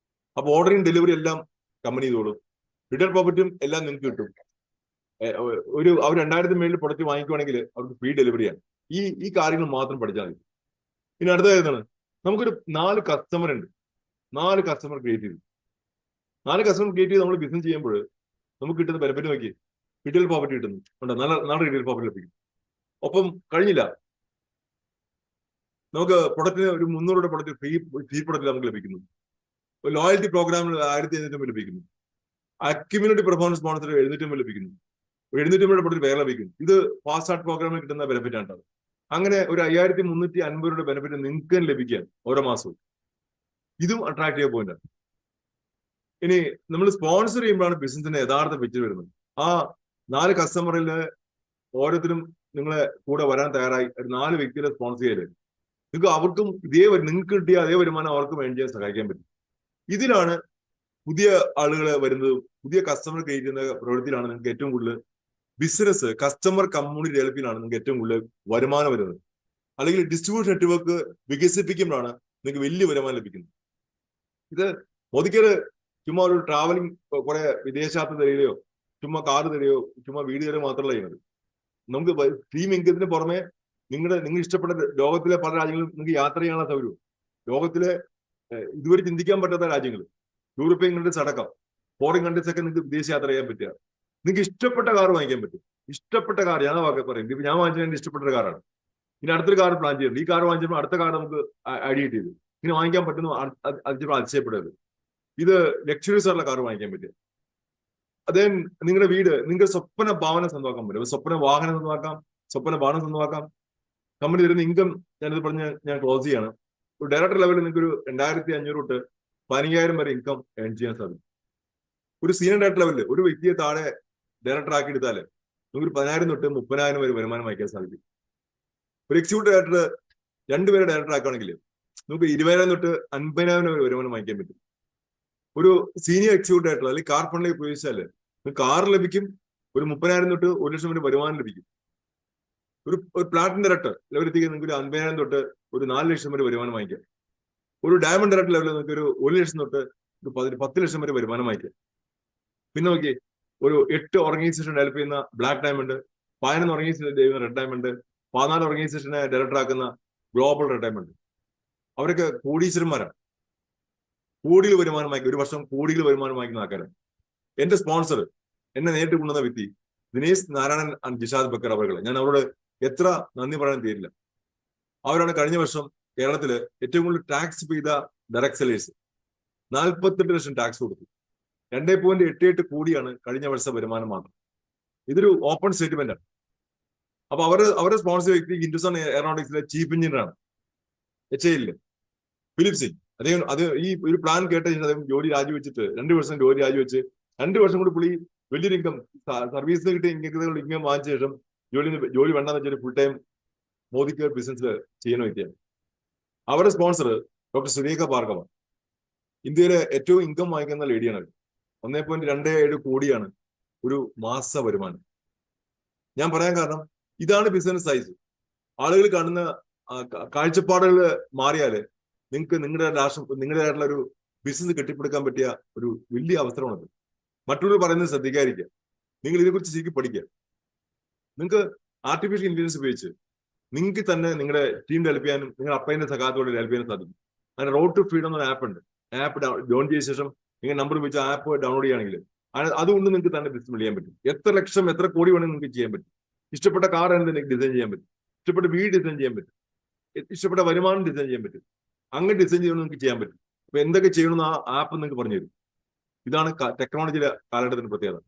അപ്പൊ ഓർഡറിങ് ഡെലിവറി എല്ലാം കമ്പനി ചെയ്തോളും. റിട്ടേൺ പ്രോഫിറ്റും എല്ലാം നിങ്ങൾക്ക് കിട്ടും. അവർ 2,000 മേളിൽ പ്രൊഡക്റ്റ് വാങ്ങിക്കുവാണെങ്കിൽ അവർക്ക് ഫ്രീ ഡെലിവറിയാണ്. ഈ കാര്യങ്ങൾ മാത്രം പഠിച്ചാൽ മതി. ഇനി അടുത്ത എന്താണ്? നമുക്കൊരു 4 കസ്റ്റമർ ഉണ്ട്. 4 കസ്റ്റമർ ക്രിയേറ്റ് ചെയ്തു. 4 കസ്റ്റമർ ക്രിയേറ്റ് ചെയ്ത് നമ്മൾ ബിസിനസ് ചെയ്യുമ്പോൾ നമുക്ക് കിട്ടുന്ന ബെനിഫിറ്റ് നോക്കി, റീറ്റെയിൽ പ്രോഫിറ്റ് കിട്ടുന്നു, ഉണ്ട്, നല്ല റീറ്റെയിൽ പ്രോഫിറ്റ് ലഭിക്കും. ഒപ്പം കഴിഞ്ഞില്ല, നമുക്ക് പ്രൊഡക്റ്റിന് ഒരു 300 രൂപ പ്രൊഡക്റ്റ് ഫ്രീ പ്രൊഡക്റ്റ് നമുക്ക് ലഭിക്കുന്നു. ഒരു ലോയൽറ്റി പ്രോഗ്രാമിൽ 1500 ലഭിക്കുന്നു. കമ്മ്യൂണിറ്റി പെർഫോമൻസ് ബോണസിൽ 700 ലഭിക്കുന്നു. 750 പ്രൊഡക്റ്റ് വേറെ ലഭിക്കുന്നു. ഇത് ഫാസ്റ്റ് സ്റ്റാർട്ട് പ്രോഗ്രാമിൽ കിട്ടുന്ന ബെനിഫിറ്റ് ആണ്. അങ്ങനെ ഒരു 5350 രൂപയുടെ ബെനിഫിറ്റ് നിങ്ങൾക്ക് ലഭിക്കാൻ ഓരോ മാസവും. ഇതും അട്രാക്റ്റീവ് പോയിന്റ് ആണ്. ഇനി നമ്മൾ സ്പോൺസർ ചെയ്യുമ്പോഴാണ് ബിസിനസിന്റെ യഥാർത്ഥ പിക്ചർ വരുന്നത്. ആ 4 കസ്റ്റമറിൽ ഓരോരുത്തരും നിങ്ങളെ കൂടെ വരാൻ തയ്യാറായി 4 വ്യക്തികളെ സ്പോൺസർ ചെയ്ത് നിങ്ങൾക്ക് അവർക്കും നിങ്ങൾക്ക് കിട്ടിയ അതേ വരുമാനം അവർക്കും വേണ്ടി ചെയ്യാൻ സഹായിക്കാൻ പറ്റും. ഇതിലാണ് പുതിയ ആളുകൾ വരുന്നത്. പുതിയ കസ്റ്റമർ ക്രിയേറ്റ് ചെയ്യുന്ന പ്രവൃത്തിയിലാണ് നിങ്ങൾക്ക് ഏറ്റവും കൂടുതൽ ബിസിനസ് കസ്റ്റമർ കമ്മ്യൂണിറ്റി ഡെവലപ്പിലാണ് നിങ്ങൾക്ക് ഏറ്റവും കൂടുതൽ വരുമാനം വരുന്നത്. അല്ലെങ്കിൽ ഡിസ്ട്രിബ്യൂഷൻ നെറ്റ്വർക്ക് വികസിപ്പിക്കുമ്പോഴാണ് നിങ്ങൾക്ക് വലിയ വരുമാനം ലഭിക്കുന്നത്. ഇത് മോദിക്കര് ചുമ്മാ ഒരു ട്രാവലിംഗ്, കുറെ വിദേശയാത്ര തരികയോ ചുമ്മാ കാറ് തരികയോ ചുമ്മാ വീട് തരികയോ മാത്രമല്ല ചെയ്യുന്നത്. നമുക്ക് ടീം ഇൻകത്തിന് പുറമെ നിങ്ങൾ ഇഷ്ടപ്പെട്ട ലോകത്തിലെ പല രാജ്യങ്ങളും നിങ്ങൾക്ക് യാത്ര ചെയ്യാനുള്ള സൗകര്യവും, ലോകത്തിലെ ഇതുവരെ ചിന്തിക്കാൻ പറ്റാത്ത രാജ്യങ്ങൾ, യൂറോപ്യൻ കൺട്രീസ് അടക്കം ഫോറിൻ കൺട്രീസ് ഒക്കെ നിങ്ങൾക്ക് വിദേശ യാത്ര ചെയ്യാൻ പറ്റുക. നിങ്ങൾക്ക് ഇഷ്ടപ്പെട്ട കാർ വാങ്ങിക്കാൻ പറ്റും. ഇഷ്ടപ്പെട്ട കാർ ഞാൻ പറയും, ഇപ്പൊ ഞാൻ വാങ്ങിച്ചത് എന്റെ ഇഷ്ടപ്പെട്ട ഒരു കാറാണ്. ഇനി അടുത്തൊരു കാർ പ്ലാൻ ചെയ്യുന്നുണ്ട്. ഈ കാർ വാങ്ങിച്ചപ്പോൾ അടുത്ത കാർ നമുക്ക് ഐഡിയ ചെയ്ത് ഇങ്ങനെ വാങ്ങിക്കാൻ പറ്റുന്നു അതിശയപ്പെടരുത്. ഇത് ലക്ഷറീസ് ആയിട്ടുള്ള കാർ വാങ്ങിക്കാൻ പറ്റും. അതേ നിങ്ങളുടെ വീട്, നിങ്ങളുടെ സ്വപ്ന ഭവനം സ്വന്തമാക്കാൻ പറ്റും. സ്വപ്ന വാഹനം സ്വന്തമാക്കാം, സ്വപ്ന ഭവനം സ്വന്തമാക്കാം. കമ്പനി തരുന്ന ഇൻകം ഞാനിത് പറഞ്ഞ് ഞാൻ ക്ലോസ് ചെയ്യാണ്. ഒരു ഡയറക്ടർ ലെവലിൽ നിങ്ങൾക്ക് ഒരു 2500 തൊട്ട് 15000 വരെ ഇൻകം ഏൺ ചെയ്യാൻ സാധിക്കും. ഒരു സീനിയർ ഡയറക്ടർ ലെവലിൽ ഒരു വ്യക്തിയെ താഴെ ഡയറക്ടർ ആക്കി എടുത്താല് നിങ്ങൾക്ക് 10000 തൊട്ട് 30000 വരെ വരുമാനം വാങ്ങിക്കാൻ സാധിക്കും. ഒരു എക്സിക്യൂട്ടീവ് ഡയറക്ടർ 2 പേരെ ഡയറക്ടർ ആക്കുകയാണെങ്കിൽ നമുക്ക് 20000 തൊട്ട് 50000 വരെ വരുമാനം വാങ്ങിക്കാൻ പറ്റും. ഒരു സീനിയർ എക്സിക്യൂട്ടീവ് ഡയറക്ടർ അല്ലെങ്കിൽ കാർ ഫണ്ടിലേക്ക് ഉപയോഗിച്ചാല് നിങ്ങൾക്ക് കാർ ലഭിക്കും. ഒരു 30000 തൊട്ട് 1 ലക്ഷം വരെ വരുമാനം ലഭിക്കും. ഒരു പ്ലാറ്റിനം ഡയറക്ടർ ലെവലെത്തിക്ക് നിങ്ങൾക്ക് 50000 തൊട്ട് ഒരു 4 ലക്ഷം വരെ വരുമാനം വാങ്ങിക്കാം. ഒരു ഡയമണ്ട് ഡയറക്ടർ ലെവലിൽ നിങ്ങൾക്ക് ഒരു 1 ലക്ഷം തൊട്ട് ഒരു 10 ലക്ഷം വരെ വരുമാനം വാങ്ങിക്കാം. പിന്നെ നോക്കി, ഒരു 8 ഓർഗനൈസേഷൻ ഡെവലപ്പ് ചെയ്യുന്ന ബ്ലാക്ക് ഡയമണ്ട്, 11 ഓർഗനൈസേഷൻ ചെയ്യുന്ന റെഡ് ഡയമണ്ട്, 14 ഓർഗനൈസേഷനെ ഡയറക്ടർ ആക്കുന്ന ഗ്ലോബൽ റെഡ് ഡയമണ്ട്. അവരൊക്കെ കോടീശ്വരന്മാരാണ്. കോടികൾ വരുമാനം വാങ്ങിക്കും. ഒരു വർഷം കോടികൾ വരുമാനം വാങ്ങിക്കുന്ന ആൾക്കാരാണ്. എന്റെ സ്പോൺസർ എന്നെ നേരിട്ട് കൊണ്ടുവന്ന വ്യക്തി ദിനേശ് നാരായണൻ ആൻഡ് ജിഷാദ് ബക്കർ അവർ. ഞാൻ അവരോട് എത്ര നന്ദി പറയാൻ തീരില്ല. അവരാണ് കഴിഞ്ഞ വർഷം കേരളത്തില് ഏറ്റവും കൂടുതൽ ടാക്സ് ചെയ്ത ഡയറക്ട് സെല്ലേഴ്സ്. 48 ലക്ഷം ടാക്സ് കൊടുത്തു. 2.88 കോടിയാണ് കഴിഞ്ഞ വർഷം വരുമാനം മാത്രം. ഇതൊരു ഓപ്പൺ സ്റ്റേറ്റ്മെന്റ് ആണ്. അപ്പൊ അവരെ സ്പോൺസർ വ്യക്തി ഹിന്ദുസ്ഥാൻ എയറോനോട്ടിക്സിലെ ചീഫ് എഞ്ചിനീയറാണ്, HAL ഫിലിപ്പ് സിംഗ്. അത് ഈ ഒരു പ്ലാൻ കേട്ട അദ്ദേഹം ജോലി രാജിവെച്ചിട്ട് 2 വർഷം ജോലി രാജിവെച്ച് 2 വർഷം കൂടി പുള്ളി വലിയൊരു ഇൻകം സർവീസിന് കിട്ടിയ ഇൻകം വാങ്ങിച്ച ശേഷം ജോലി വേണ്ടെന്ന് വെച്ചാൽ ഫുൾ ടൈം മോദിക്ക് ബിസിനസ്സിൽ ചെയ്യുന്ന വ്യക്തിയാണ്. അവരുടെ സ്പോൺസർ ഡോക്ടർ സുരേഖ ഭാർഗവ. ഇന്ത്യയിലെ ഏറ്റവും ഇൻകം വാങ്ങിക്കുന്ന ലേഡിയാണ്. 1.27 കോടിയാണ് ഒരു മാസ വരുമാനം. ഞാൻ പറയാൻ കാരണം ഇതാണ് ബിസിനസ് സൈസ്. ആളുകൾ കാണുന്ന കാഴ്ചപ്പാടുകൾ മാറിയാല് നിങ്ങൾക്ക് നിങ്ങളുടേതായിട്ടുള്ള ഒരു ബിസിനസ് കെട്ടിപ്പടുക്കാൻ പറ്റിയ ഒരു വലിയ അവസരമാണത്. മറ്റുള്ളവർ പറയുന്നത് ശ്രദ്ധിക്കാതിരിക്കുക. നിങ്ങൾ ഇതിനെക്കുറിച്ച് ശരിക്കും പഠിക്കുക. നിങ്ങൾക്ക് ആർട്ടിഫിഷ്യൽ ഇന്റലിജൻസ് ഉപയോഗിച്ച് നിങ്ങൾക്ക് തന്നെ നിങ്ങളുടെ ടീം ഡെവലപ്പ് ചെയ്യാനും നിങ്ങളുടെ അപ്പൈന്റെ സഹായത്തോടെ ഡെവലപ്പ് ചെയ്യാനും സാധിക്കും. അങ്ങനെ റോഡ് ടു ഫ്രീഡം എന്ന ആപ്പ് ഉണ്ട്. ആപ്പ് ഡൗൺ ചെയ്ത ശേഷം നിങ്ങൾ നമ്പർ ഉപയോഗിച്ച് ആപ്പ് ഡൗൺലോഡ് ചെയ്യുകയാണെങ്കിൽ അതുകൊണ്ട് നിങ്ങൾക്ക് തന്നെ ബിസിനസ് ചെയ്യാൻ പറ്റും. എത്ര ലക്ഷം എത്ര കോടി വേണമെങ്കിൽ നിങ്ങൾക്ക് ചെയ്യാൻ പറ്റും. ഇഷ്ടപ്പെട്ട കാർ നിങ്ങൾക്ക് ഡിസൈൻ ചെയ്യാൻ പറ്റും. ഇഷ്ടപ്പെട്ട വീട് ഡിസൈൻ ചെയ്യാൻ പറ്റും. ഇഷ്ടപ്പെട്ട വരുമാനം ഡിസൈൻ ചെയ്യാൻ പറ്റും. അങ്ങനെ ഡിസൈൻ ചെയ്യണമെന്ന് നിങ്ങൾക്ക് ചെയ്യാൻ പറ്റും. അപ്പൊ എന്തൊക്കെ ചെയ്യണമെന്ന് ആ ആപ്പ് നിങ്ങൾക്ക് പറഞ്ഞു തരും. ഇതാണ് ടെക്നോളജിയുടെ കാലഘട്ടത്തിന്റെ പ്രത്യേകത.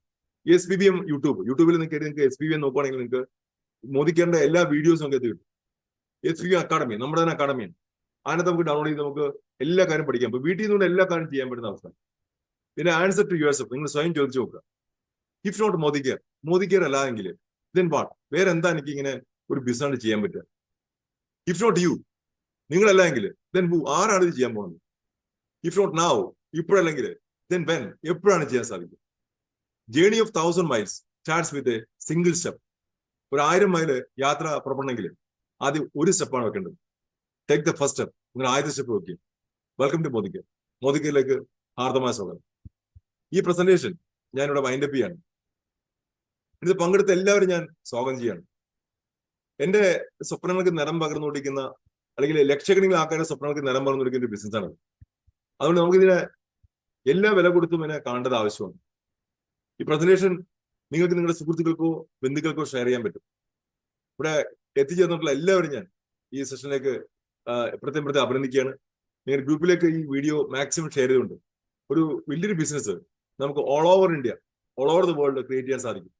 SPBM യൂട്യൂബിൽ നിങ്ങൾക്ക് SPBM നോക്കുകയാണെങ്കിൽ നിങ്ങൾക്ക് മോദിക്കേണ്ട എല്ലാ വീഡിയോസും നമുക്ക് എത്തി കിട്ടും. SPBM അക്കാഡമി നമ്മുടെ തന്നെ അക്കാഡമിയാണ്. അതിനകത്ത് നമുക്ക് ഡൗൺലോഡ് ചെയ്ത് നമുക്ക് എല്ലാ കാര്യം പഠിക്കാം. അപ്പൊ വീട്ടിൽ നിന്നുകൊണ്ട് എല്ലാ കാര്യം ചെയ്യാൻ പറ്റുന്ന അവസ്ഥ. പിന്നെ ആൻസർ ടു യുഎസ് നിങ്ങൾ സ്വയം ചോദിച്ചു നോക്കുക. ഇഫ് നോട്ട് മോദിക്കെയർ അല്ല എങ്കിൽ ദെൻ വാട്ട്? വേറെ എന്താ എനിക്ക് ഇങ്ങനെ ഒരു ബിസിനസ് ചെയ്യാൻ പറ്റുക? ഇഫ് നോട്ട് യു, നിങ്ങളല്ല എങ്കിൽ ദെൻ ഹു? ആരാണ് ഇത് ചെയ്യാൻ പോകുന്നത്? ഇഫ് നോട്ട് നൗ, ഇപ്പോഴല്ലെങ്കിൽ ദെൻ വെൻ? എപ്പോഴാണ് ചെയ്യാൻ സാധിക്കുക? Journey of 1000 miles starts with a single step. ഒരു 1000 മൈൽ യാത്ര പുറപ്പെടണമെങ്കിൽ ആദ്യം ഒരു സ്റ്റെപ്പാണ് വെക്കേണ്ടത്. Take the first step. നിങ്ങൾ ആദ്യത്തെ സ്റ്റെപ്പ് വെക്കുക. വെൽക്കം ടു മോദിക്കയിലേക്ക് ഹാർദമായ സ്വാഗതം. ഈ പ്രസന്റേഷൻ ഞാൻ ഇവിടെ വൈൻഡപ്പ് ചെയ്യാണ്. ഇത് പങ്കെടുത്ത എല്ലാവരും ഞാൻ സ്വാഗതം ചെയ്യാണ്. എന്റെ സ്വപ്നങ്ങൾക്ക് നിറം പകർന്നുകൊണ്ടിരിക്കുന്ന അല്ലെങ്കിൽ ലക്ഷക്കണക്കിന് ആൾക്കാരുടെ സ്വപ്നങ്ങൾക്ക് നിറം പകർന്നുകൊണ്ടിരിക്കുന്ന ഒരു ബിസിനസ്സാണ്. അതുകൊണ്ട് നമുക്കിതിനെ എല്ലാ വില കൊടുത്തും എന്നെ കാണേണ്ടത് ആവശ്യമാണ്. ഈ പ്രസന്റേഷൻ നിങ്ങൾക്ക് നിങ്ങളുടെ സുഹൃത്തുക്കൾക്കോ ബന്ധുക്കൾക്കോ ഷെയർ ചെയ്യാൻ പറ്റും. ഇവിടെ എത്തിച്ചേർന്നിട്ടുള്ള എല്ലാവരും ഞാൻ ഈ സെഷനിലേക്ക് പ്രത്യേകം അഭിനന്ദിക്കുകയാണ്. നിങ്ങളുടെ ഗ്രൂപ്പിലേക്ക് ഈ വീഡിയോ മാക്സിമം ഷെയർ ചെയ്തുകൊണ്ട് ഒരു വലിയൊരു ബിസിനസ് നമുക്ക് all over India, all over the world create ചെയ്യാൻ സാധിക്കും.